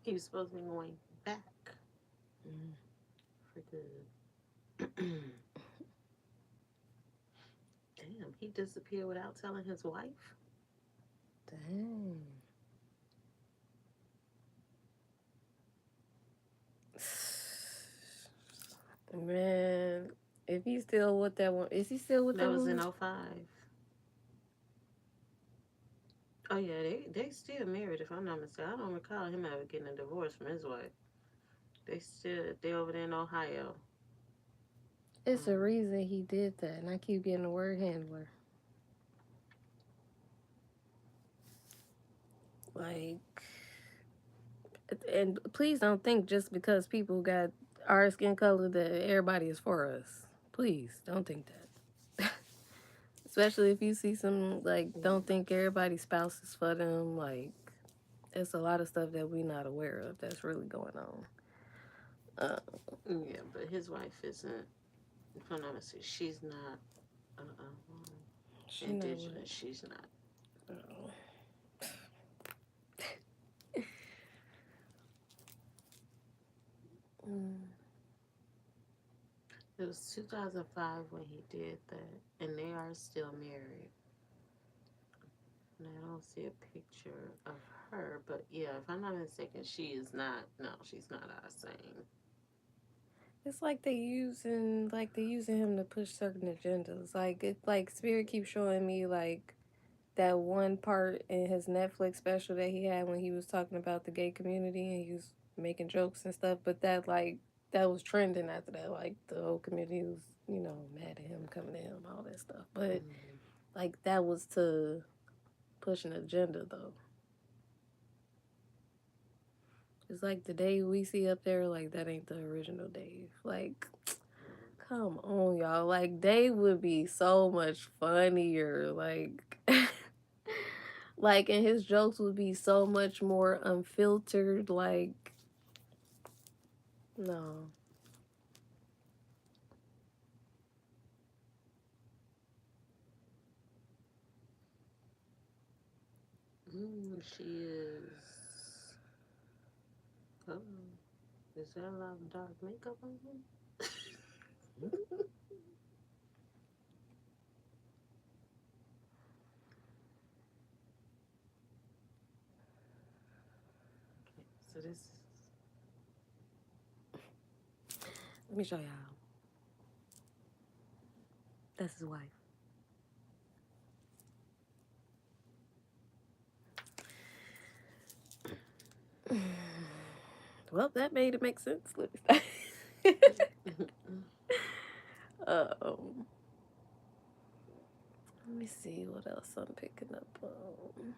He was supposed to be going back mm, for good. Damn, he disappeared without telling his wife. dang. Man, if he's still with that one, is he still with That that was in woman? '05. Oh yeah, they still married if I'm not mistaken. I don't recall him ever getting a divorce from his wife. They over there in Ohio. It's a Um, reason he did that, and I keep getting the word handler. Like, and please don't think just because people got our skin color that everybody is for us. Please don't think that. Especially if you see some like, don't think everybody's spouse is for them. Like, it's a lot of stuff that we're not aware of that's really going on. Uh, yeah, but his wife isn't. If I'm not mistaken, she's not she know what. indigenous. She's not. Oh. Mm. It was 2005 when he did that, and they are still married. And I don't see a picture of her, but yeah, if I'm not mistaken, she is not. No, she's not our same. It's like they using him to push certain agendas. Like it like Spirit keeps showing me like that one part in his Netflix special that he had when he was talking about the gay community and he was making jokes and stuff, but that was trending after that. Like the whole community was, mad at him, coming to him, all that stuff. But Mm. like that was to push an agenda though. It's like the Dave we see up there, like that ain't the original Dave. Like, come on, y'all. Like Dave would be so much funnier. Like like and his jokes would be so much more unfiltered. Like, no. She is. Oh, is there a lot of dark makeup on her? So this. Let me show y'all. That's his wife. Well, that made it make sense. Let me stop. um, let me see what else I'm picking up on.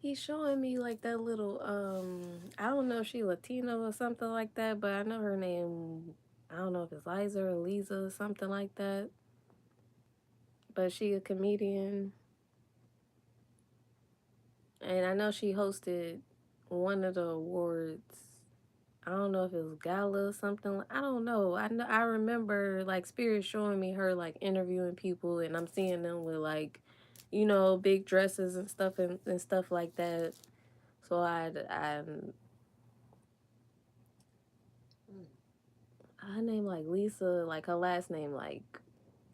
He's showing me like that little I don't know if she Latino or something like that, but I know her name, I don't know if it's Liza or Lisa or something like that. But she a comedian. And I know she hosted one of the awards. I don't know if it was gala or something. I don't know. I remember like Spirit showing me her like interviewing people, and I'm seeing them with like, big dresses and stuff and stuff like that. So Mm. her name like Lisa, like her last name like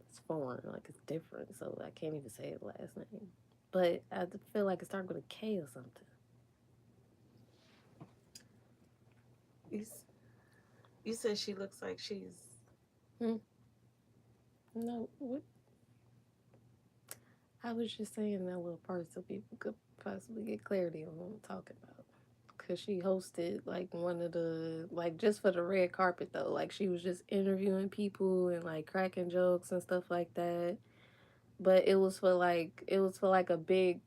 it's foreign, like it's different. So I can't even say her last name. But I feel like it started with a K or something. You, you said she looks like she's. Hmm. No, what? I was just saying that little part so people could possibly get clarity on what I'm talking about. Cause she hosted like one of the like just for the red carpet though. Like she was just interviewing people and like cracking jokes and stuff like that. But it was for like a big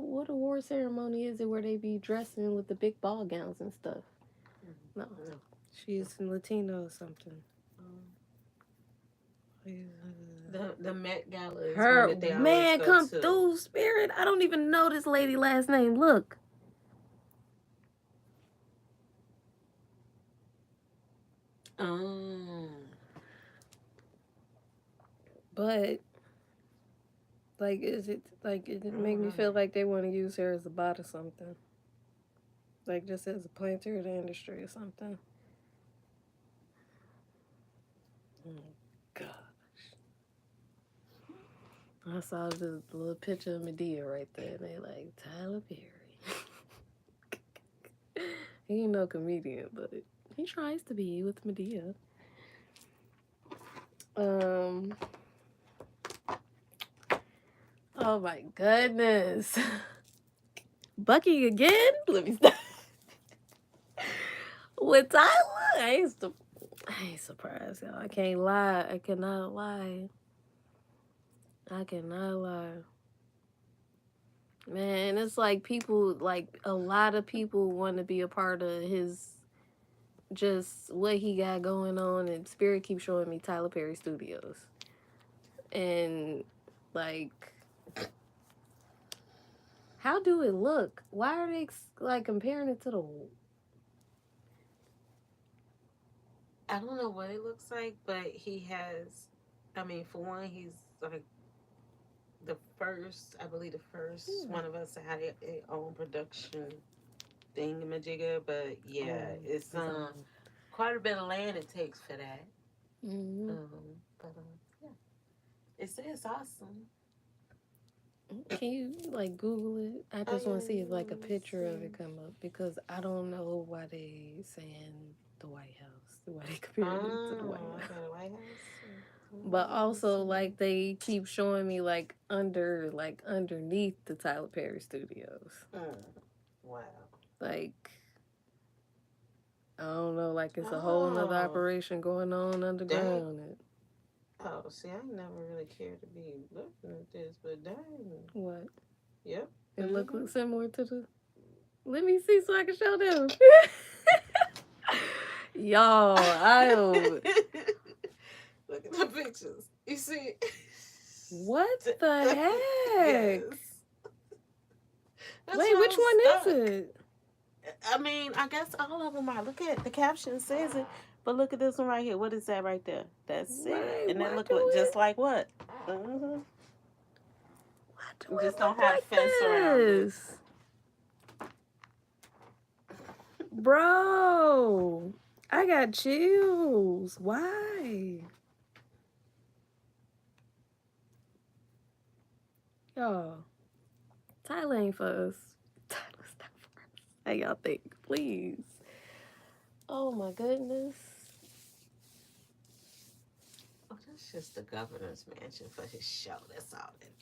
what award ceremony is it where they be dressing with the big ball gowns and stuff? No, No. she's Latino or something. Um, the Met Gala is one Her that they always man go come to. through, Spirit. I don't even know this lady last name. Look, Um, but like, is it like it I make don't me know feel that. like they want to use her as a bot or something, like just as a planter of the industry or something. Oh God, I saw the little picture of Medea right there, and they like Tyler Perry. He ain't no comedian, but he tries to be with Medea. Um. Oh my goodness. Bucky again? Let me stop. With Tyler? I ain't surprised, y'all. I can't lie. I cannot lie. I cannot lie. Man, it's like people, like a lot of people want to be a part of his, just what he got going on. And Spirit keeps showing me Tyler Perry Studios. And, like, how do it look? Why are they, like, comparing it to the. I don't know what it looks like, but he has. I mean, for one, he's like the first. I believe the first Hmm. one of us to have a own production thingamajigger. But yeah, Oh, it's his own. quite a bit of land it takes for that. Mm-hmm. But yeah, it's awesome. Can you like Google it? I Oh just yeah, want to see yeah, if like a let me picture of see. it come up because I don't know why they saying the White House. Why they comparing it to the White Oh, House? okay, the White House. But Let me also see. like they keep showing me like underneath the Tyler Perry Studios. Mm, wow. Like I don't know, like it's a whole nother Oh, operation going on dang. underground. Oh, see, I never really cared to be looking at this, but dang. What? Yep. It look Mm-hmm. similar to the. Let me see so I can show them. Y'all, I Look at the pictures. You see? what the Yes. heck? That's Wait, why I which was one is stuck. it? I mean, I guess all of them are. Look at the caption says it, but look at this one right here. What is that right there? That's it. Right, And that why look do what it? just like what? Mm-hmm. Why do Just it don't look have the like fence around it. this? Bro, I got chills. Why? Y'all, Tyler ain't for us. Tyler's not for us. How y'all think? Please. Oh my goodness. Oh, that's just the governor's mansion for his show. That's all that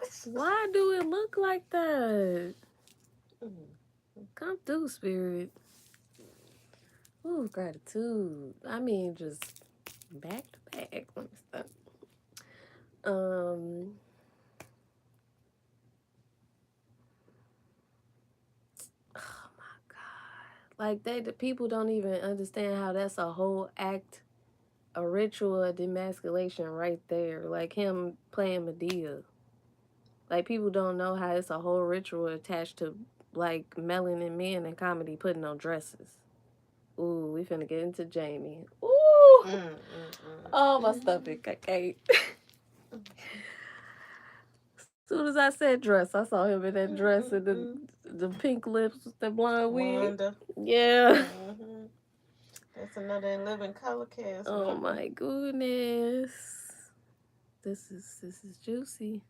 is. Why do it look like that? Mm. Come through, spirit. Ooh, gratitude. I mean, just back to back. Let me stop. Um, oh my god. Like the people don't even understand how that's a whole act a ritual of demasculation right there. Like him playing Medea. Like people don't know how it's a whole ritual attached to like melanin men in comedy putting on dresses. Ooh, we finna get into Jamie. Ooh, oh my stomach, I can't. Soon as I said dress, I saw him in that dress and the pink lips, the blonde wig. Wanda. Yeah. That's another In Living Color cast Oh member. my goodness. This is juicy.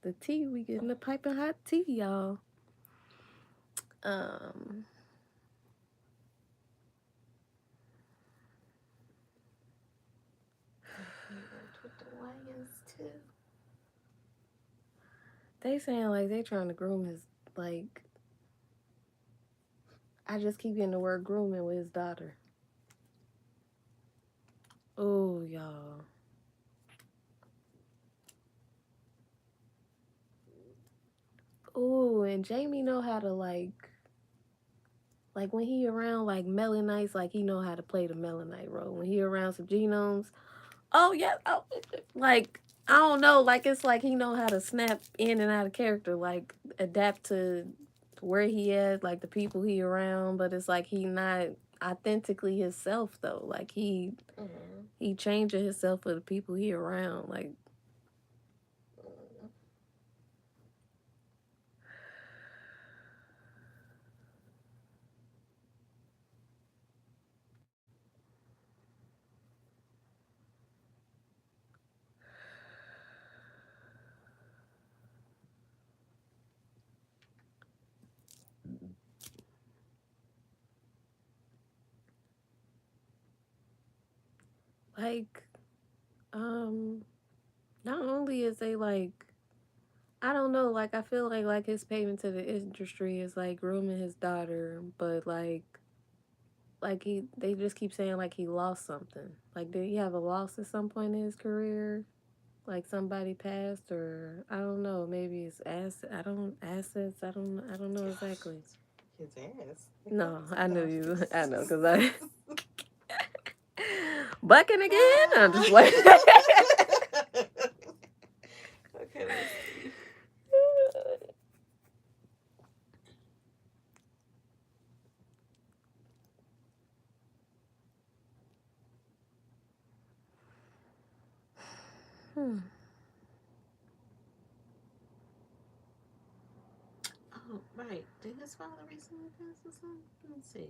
The tea, we getting the piping hot tea, y'all. Um He worked with the Wayans too. they saying like they trying to groom his like I just keep getting the word grooming with his daughter. Oh y'all. Oh, and Jamie know how to like when he around like Melanites, like he know how to play the Melanite role. When he around some genomes, oh yeah, oh, like I don't know, like it's like he know how to snap in and out of character, like adapt to where he at, like the people he around, but it's like he not authentically himself though. Like he changing himself for the people he around. Like not only is they like I don't know, like I feel like his payment to the industry is like grooming his daughter, but like they just keep saying like he lost something. Like did he have a loss at some point in his career? Like somebody passed or I don't know, maybe it's assets, I don't know exactly. His ass. No, I knew you. I know cuz I bucking again. I'm just like Okay, let's see. hmm. Oh, right. Did his father recently pass or something? Let me see.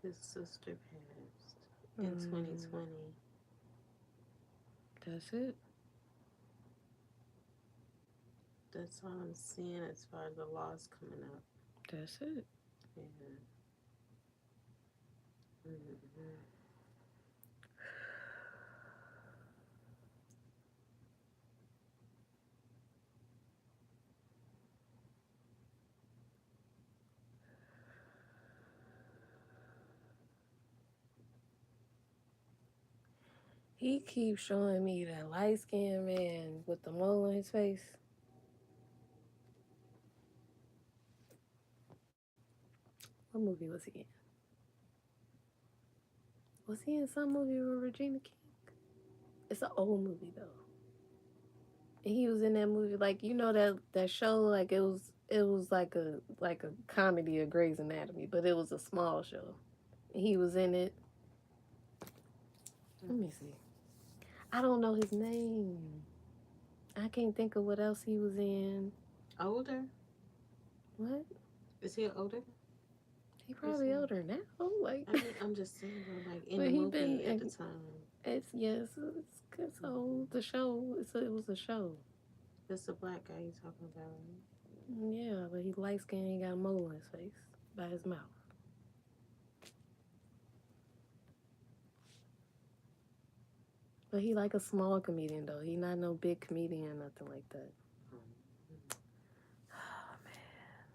His sister passed in 2020. That's it. That's all I'm seeing as far as the loss coming up. That's it. Yeah. Mm-hmm. He keeps showing me that light skinned man with the mole on his face. What movie was he in? Was he in some movie with Regina King? It's an old movie though. And he was in that movie, like you know that show, like it was like a comedy of Grey's Anatomy, but it was a small show. And he was in it. Let me see. I don't know his name. I can't think of what else he was in. Older? What? Is he older? He probably older now. Like, I'm just saying though, like in but the he been. movie at the time. It's yes. It's old. The show. It was a show. It's the black guy you talking about, right? Yeah, but he light skinned. He got a mole in his face by his mouth. But he like a small comedian though. He not no big comedian, nothing like that. Oh man.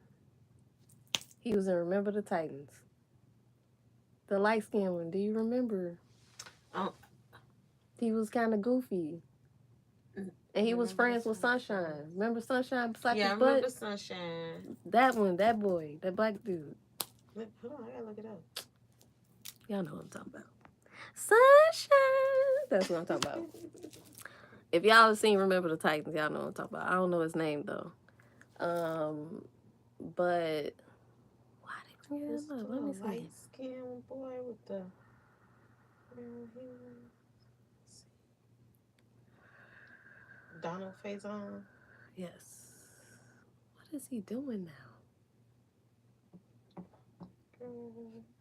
He was in Remember the Titans. The light skinned one. Do you remember? Oh, He was kind of goofy. And I he was remember the friends with Sunshine. Sunshine. Remember Sunshine slapped Yeah, his I butt? remember Sunshine. That one, that boy, that black dude. Hold on, I gotta look it up. Y'all know what I'm talking about. Sunshine. That's what I'm talking about. If y'all have seen Remember the Titans, y'all know what I'm talking about. I don't know his name though. But why they bring Who's him the up? Let me little see. light skinned boy with the brown hair? Donald Faison. Yes. What is he doing now?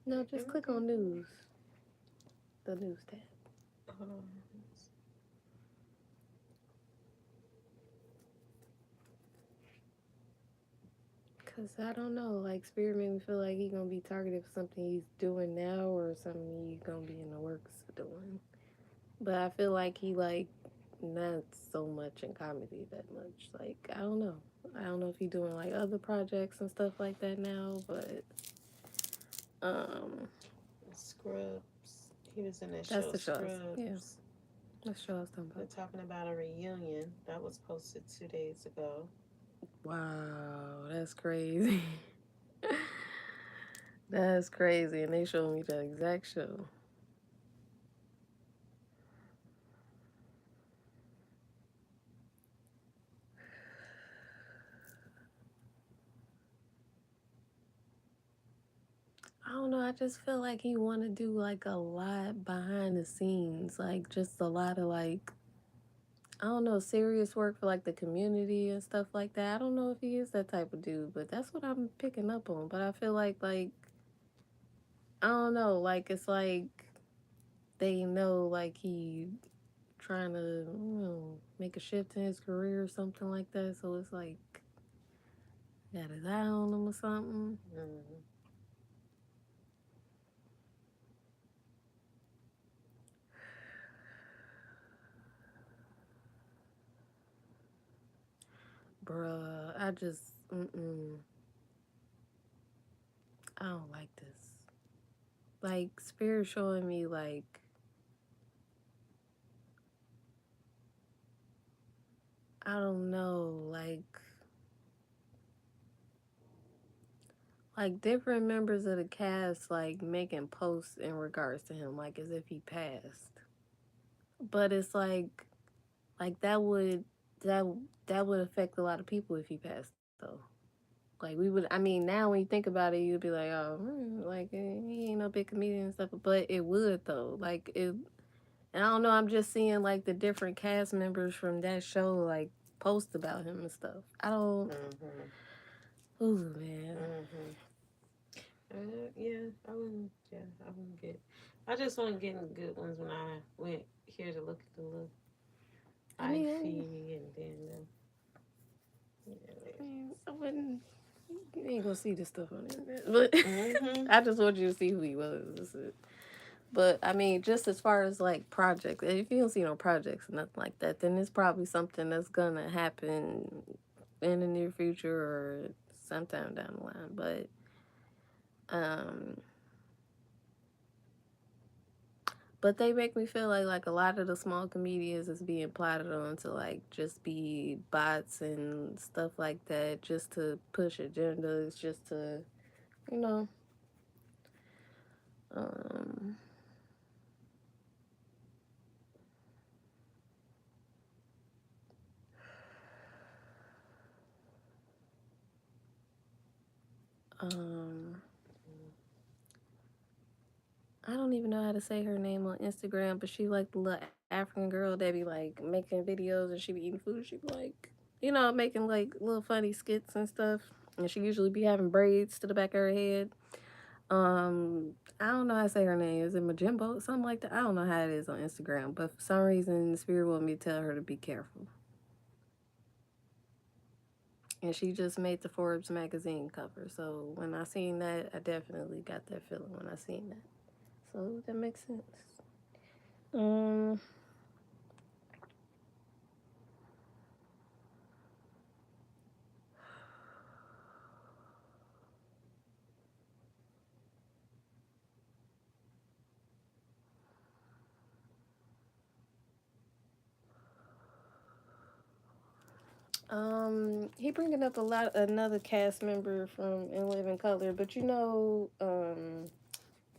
No, just click on news. The news tab. Hold on. Cause I don't know, like Spirit made me feel like he gonna be targeted for something he's doing now or something he's gonna be in the works of doing. But I feel like he like not so much in comedy that much. Like I don't know. I don't know if he's doing like other projects and stuff like that now, but Scrubs. He was in that that's show the show. Scrubs. Yeah, that's the show I was talking They're about. talking about a reunion that was posted 2 days ago. Wow, that's crazy. That's crazy, and they showed me the exact show. I don't know. I just feel like he want to do like a lot behind the scenes, like just a lot of like I don't know serious work for like the community and stuff like that. I don't know if he is that type of dude, but that's what I'm picking up on. But I feel like I don't know, like it's like they know like he trying to make a shift in his career or something like that. So it's like got his eye on him or something. Mm. Bruh, I don't like this. Like, Spirit showing me, like, I don't know, like different members of the cast, like, making posts in regards to him, like, as if he passed. But it's like, that, that would affect a lot of people if he passed, though. Like we would, I mean, now when you think about it, you'd be like, oh, like he ain't no big comedian and stuff. But it would though, like it. And I don't know. I'm just seeing like the different cast members from that show like post about him and stuff. I don't. Ooh man. Yeah, I wouldn't. Yeah, I wouldn't get. I just wasn't getting good ones when I went here to look at the little I mean, Ivy and then. I wouldn't. You ain't gonna see this stuff on the internet, but I just want you to see who he was. That's it. But I mean, just as far as like projects, if you don't see no projects or nothing like that, then it's probably something that's gonna happen in the near future or sometime down the line. Um, but they make me feel like a lot of the small comedians is being plotted on to like just be bots and stuff like that, just to push agendas, just to, you know, um, um, I don't even know how to say her name on Instagram, but she like the little African girl that be like making videos and she be eating food. She be like, you know, making like little funny skits and stuff. And she usually be having braids to the back of her head. I don't know how to say her name. Is it Majimbo? Something like that. I don't know how it is on Instagram, but for some reason, the spirit wanted me to tell her to be careful. And she just made the Forbes magazine cover. So when I seen that, I definitely got that feeling when I seen that. So that makes sense. Um, He bringing up a lot another cast member from In Living Color, but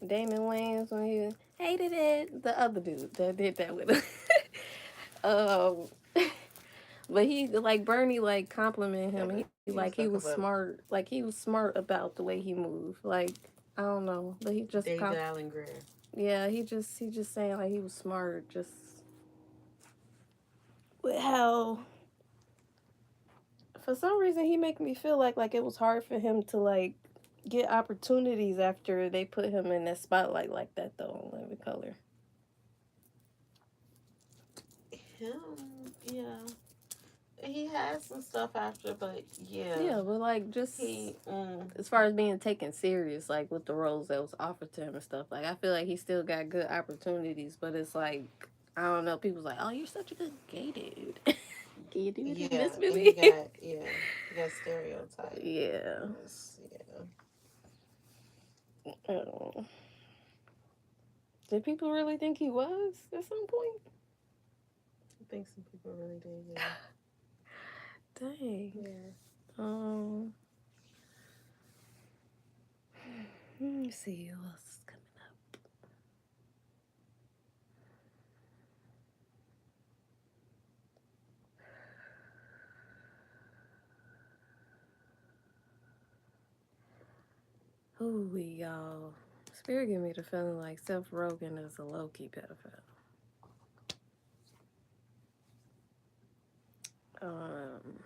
Damon Wayans when he hated it, the other dude that did that with him. um, but he like Bernie like complimented him. He like he He was was talking about smart, like he was smart about the way he moved. Like I don't know, but he just David Allen Greer. yeah, he just saying like he was smart, just with how for some reason he make me feel like it was hard for him to like get opportunities after they put him in that spotlight like that though on Living Color. Him, yeah. He had some stuff after, but yeah, Yeah, but like just he. as far as being taken serious, like with the roles that was offered to him and stuff, like I feel like he still got good opportunities, but it's like I don't know. People's like, "Oh, you're such a good gay dude." Gay dude in Yeah, this and he movie. got he got stereotyped. Yeah. Yeah. Oh. Did people really think he was at some point? I think some people really did. Yeah. Dang. Yeah. Um. Let me see what else is coming up. Ooh, y'all. Spirit give me the feeling like Seth Rogen is a low key pedophile. Um.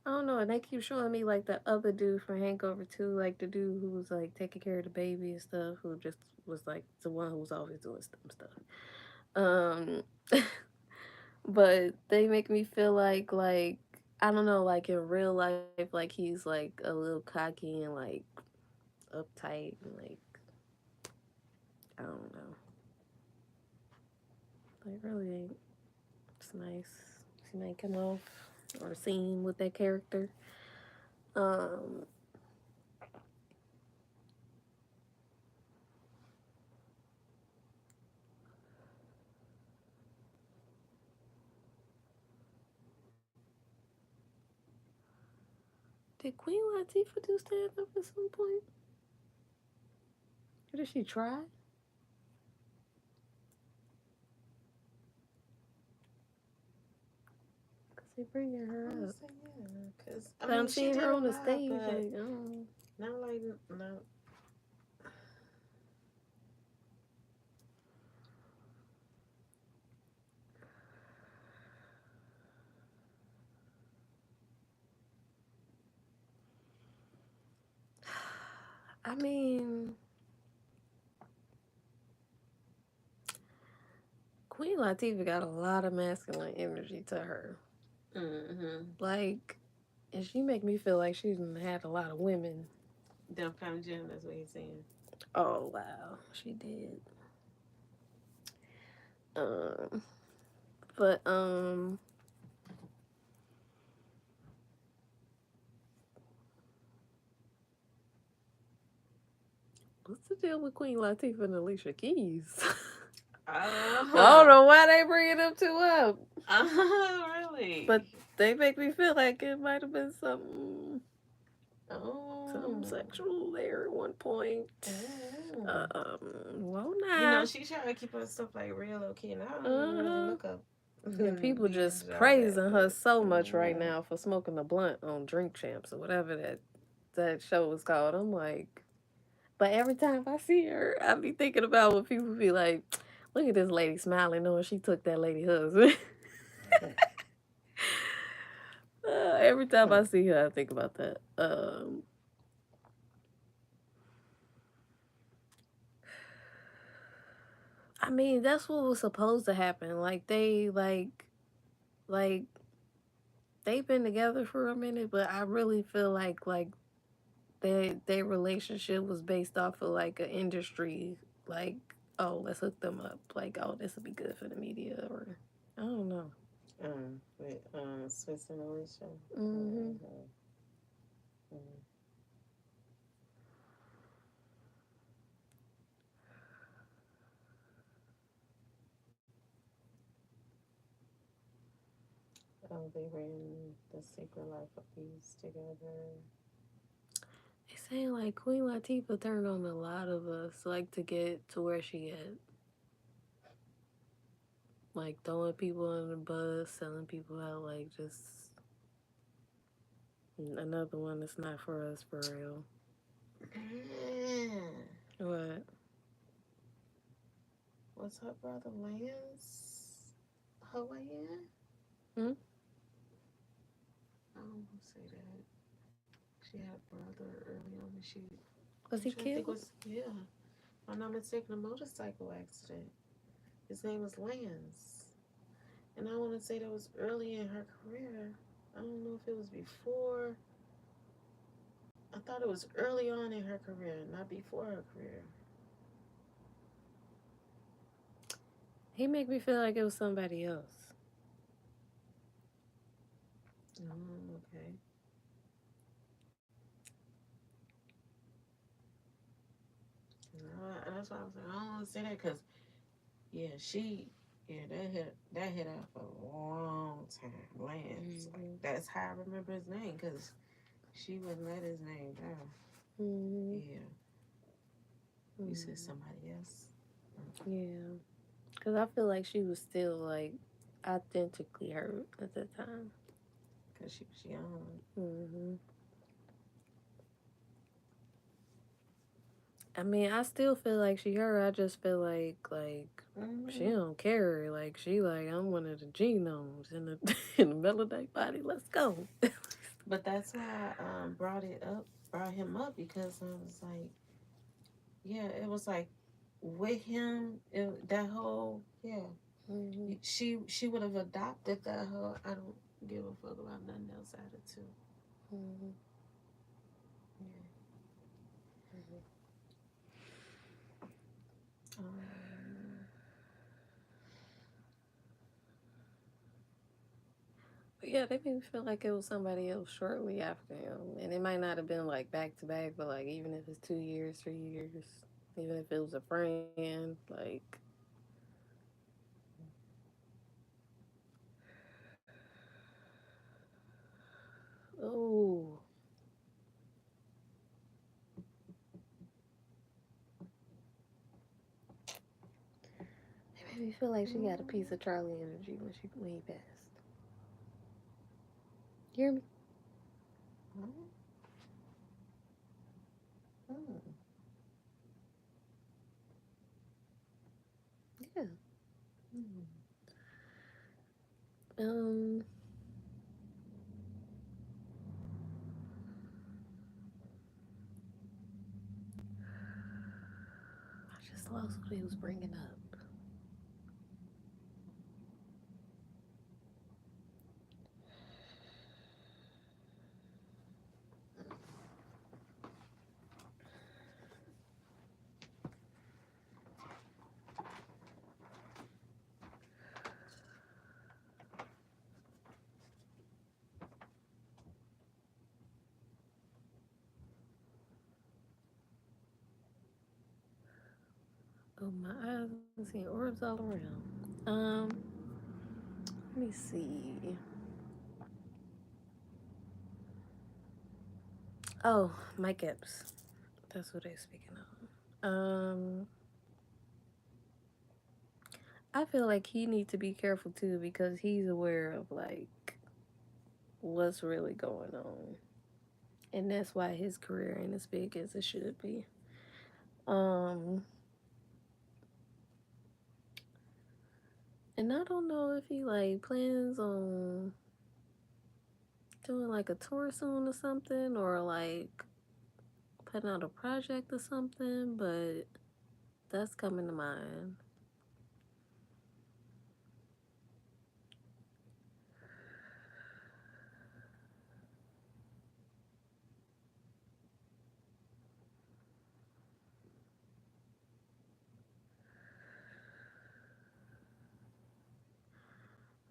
I don't know, and they keep showing me like the other dude from Hangover too, like the dude who was like taking care of the baby and stuff, who just was like the one who was always doing some stuff. Um, but they make me feel like I don't know, like in real life, like he's like a little cocky and like uptight and like I don't know, like really ain't. It's nice. She might come off or seen with that character. Um, did Queen Latifah do stand up at some point? Or did she try? Cause they bringing I her would up, say yeah, cause I but I'm mean she seeing did her a on the lot, stage. but Like, oh, not like no. I mean, Queen Latifah got a lot of masculine energy to her. Mm-hmm. Like, and she make me feel like she's had a lot of women. Def Comedy Jam. That's what he's saying. Oh wow, she did. Um, but what's the deal with Queen Latifah and Alicia Keys? Uh I don't huh. know why they bringing them two up, but Really? they make me feel like it might have been some Oh. sexual there at one point. Oh. Well, You know, now, she tried to keep her stuff like real low key, and I don't even really uh-huh. look up And people Leah's just job at, praising her but so much right yeah. now for smoking a blunt on Drink Champs or whatever that show was called. I'm like, but every time I see her, I be thinking about what people be like. Look at this lady smiling, knowing she took that lady husband. Every time I see her, I think about that. I mean, that's what was supposed to happen. Like they've been together for a minute, but I really feel like their relationship was based off of like an industry, like, oh, let's hook them up, like, oh, this would be good for the media, or I don't know. With Swiss and Alicia. Hmm. Mm-hmm. Mm-hmm. Oh, they were in The Secret Life of Bees together. They say like Queen Latifah turned on a lot of us, like to get to where she at, like throwing people on the bus, selling people out, like just another one that's not for us for real. Man, What? was her brother Lance Hawaiian? Hmm? I don't want to say that. She had a brother early on, and Was I'm he trying to think, killed? yeah. If I'm not mistaken, a motorcycle accident. His name was Lance. And I want to say that was early in her career. I don't know if it was before. I thought it was early on in her career, not before her career. He make me feel like it was somebody else. Oh, okay. That's why I was like, I don't want to say that because, yeah, that hit out for a long time. Lance, like Hmm. that's how I remember his name because she wouldn't let his name down. Hmm. Yeah, you said Hmm. somebody else. Yeah, because I feel like she was still like authentically hurt at the time. Because she was young. Hmm. I mean, I still feel like she hurt. I just feel like she Hmm. don't care. Like she like I'm one of the genomes in the in the melanated body. Let's go. But that's why I brought him up because I was like, yeah, it was like with him, that whole, yeah, Hmm. she would have adopted that whole. I don't give a fuck about nothing else attitude. Hmm. Yeah. Hmm. Um, But yeah, they made me feel like it was somebody else shortly after him, and it might not have been like back to back, but like even if it's 2 years, 3 years, even if it was a friend, like oh, it made me feel like she got a piece of Charlie energy when he passed. You hear me? mm, Yeah. mm. Um, I just lost what he was bringing up. Oh, my eyes are seeing orbs all around. Let me see. Oh, Mike Epps. That's what they're speaking of. I feel like he needs to be careful too because he's aware of like what's really going on, and that's why his career ain't as big as it should be. Um, and I don't know if he like plans on doing like a tour soon or something, or like putting out a project or something, but that's coming to mind.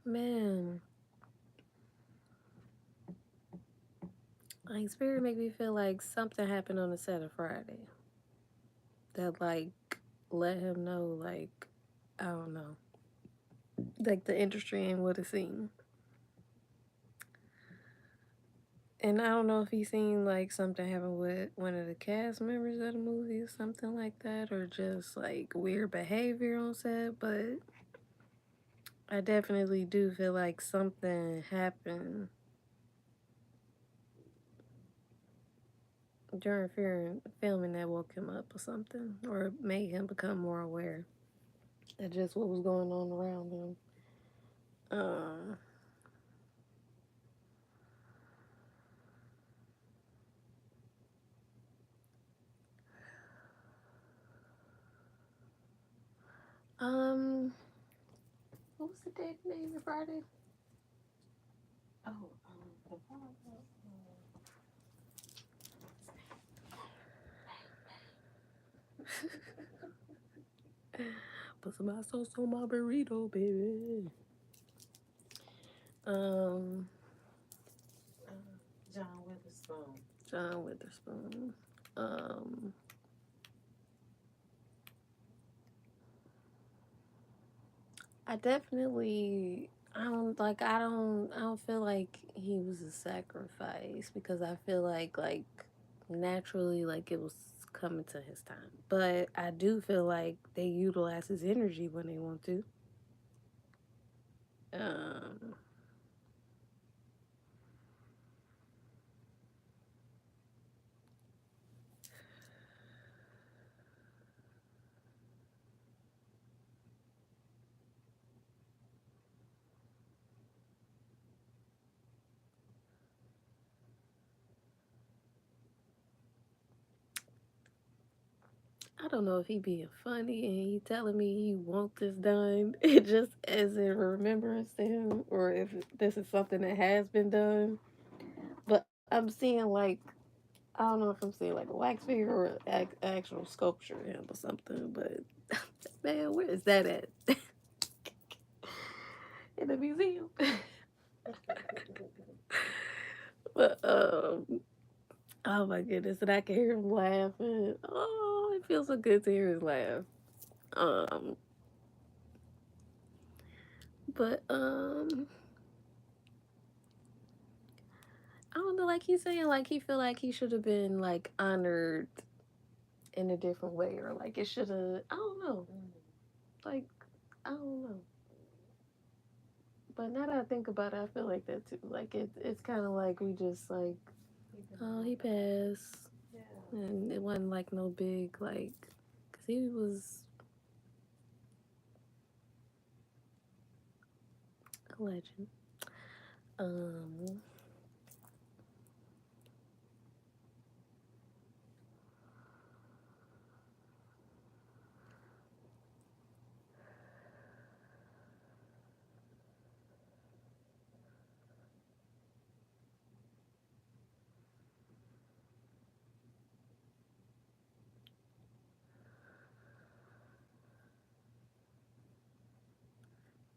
Man, like Spirit make me feel like something happened on the set of Friday that like let him know like I don't know, like the industry ain't what it seemed. And I don't know if he seen like something happen with one of the cast members of the movie or something like that, or just like weird behavior on set. But I definitely do feel like something happened during filming that woke him up or something, or made him become more aware of just what was going on around him. Um, um, what was the date name of Friday? Oh, the father. Put some hot sauce on my burrito, baby. Um, Uh, John Witherspoon. John Witherspoon. Um, I definitely I don't feel like he was a sacrifice because I feel like naturally like it was coming to his time. But I do feel like they utilize his energy when they want to. Um I don't know if he being funny and he telling me he want this done it just as in remembrance to him or if this is something that has been done. But I'm seeing like I don't know if I'm seeing like a wax figure or actual sculpture of him or something, but man, where is that at? In the museum. But oh my goodness, and I can hear him laughing. Oh, it feels so good to hear his laugh. Um, but I don't know, like he's saying, like he feel like he should have been like honored in a different way, or like it should have. I don't know. Like I don't know. But now that I think about it, I feel like that too. Like it's kind of like we just like, oh, he passed, Yeah. and it wasn't like no big like, cause he was a legend. Um,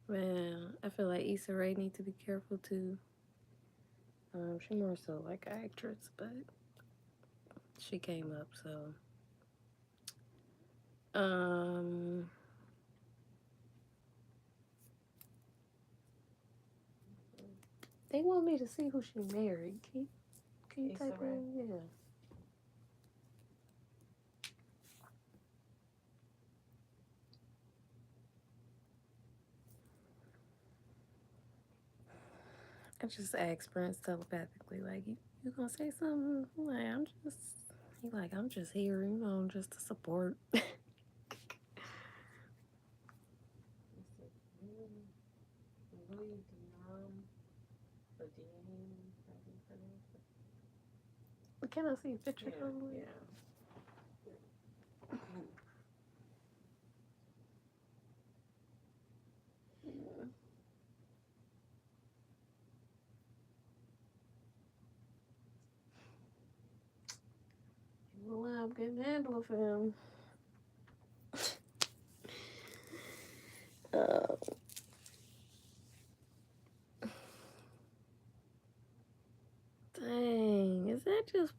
man, I feel like Issa Rae need to be careful too. She more so like an actress, but she came up so. Um, they want me to see who she married. Can you Issa type Rae. in? Yeah. I just asked Prince telepathically, like, you gonna say something? I'm like, he like, I'm just here, just to support. Louis Dion, Badine, how do you pronounce it? Can I see a picture Yeah, from yeah. it? Well, I'm getting handle for him. Uh, Dang, is that just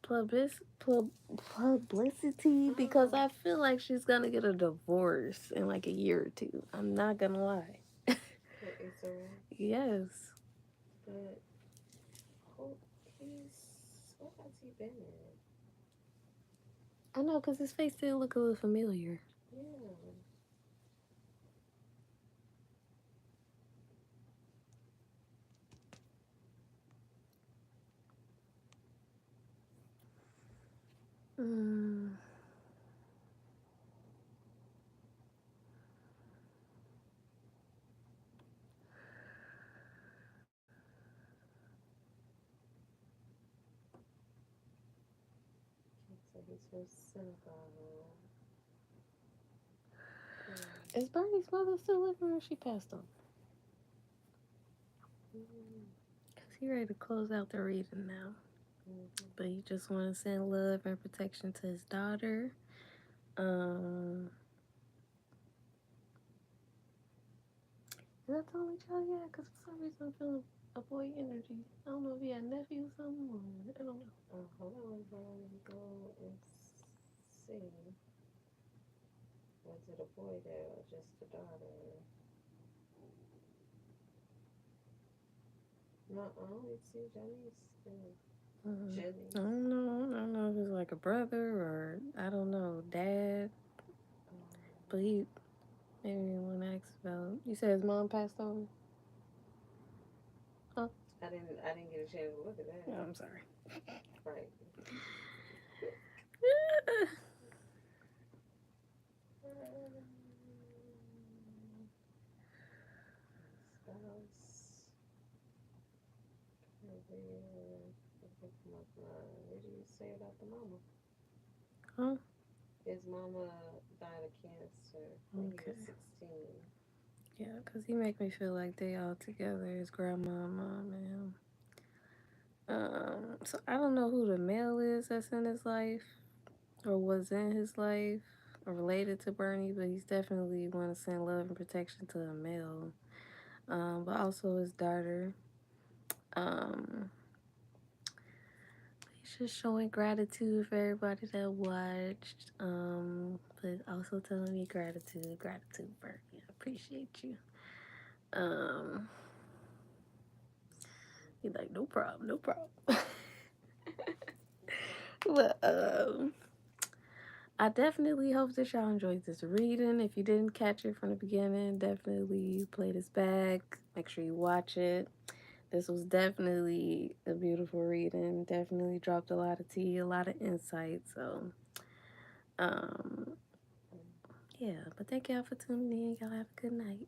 publicity? Because Um, I feel like she's gonna get a divorce in like a year or two. I'm not gonna lie. for Israel, Yes. but who what has he been in? I know, because his face still look a little familiar. Yeah. Mm. So he's from Senegal. Is Bernie's mother still living or she passed on? Mm-hmm. Because he ready to close out the reading now. Mm-hmm. But he just want to send love and protection to his daughter. Um, is that the only child he had? Because for some reason I'm feeling a boy energy. I don't know if he had nephews or something. Or, I don't know. Hold on, go and see. Was it a boy there or just a daughter? No, I only see Johnny's still. I Jenny's. don't know. I don't know if it's like a brother or I don't know, dad. But he maybe want to ask about. You said his mom passed over. Huh? I didn't get a chance to look at that. Oh, I'm sorry. Right. Spouse, career. What did you say about the mama? Huh? His mama died of cancer when he Okay. was 16. Yeah, because he make me feel like they all together, his grandma, mom, and him. So I don't know who the male is that's in his life or was in his life or related to Bernie, but he's definitely want to send love and protection to a male. But also his daughter. Um, he's just showing gratitude for everybody that watched. But also telling me gratitude, Bernie. I appreciate you. Um, he's like, no problem, no problem. But I definitely hope that y'all enjoyed this reading. If you didn't catch it from the beginning, definitely play this back. Make sure you watch it. This was definitely a beautiful reading. Definitely dropped a lot of tea, a lot of insight. So, um, yeah. But thank y'all for tuning in. Y'all have a good night.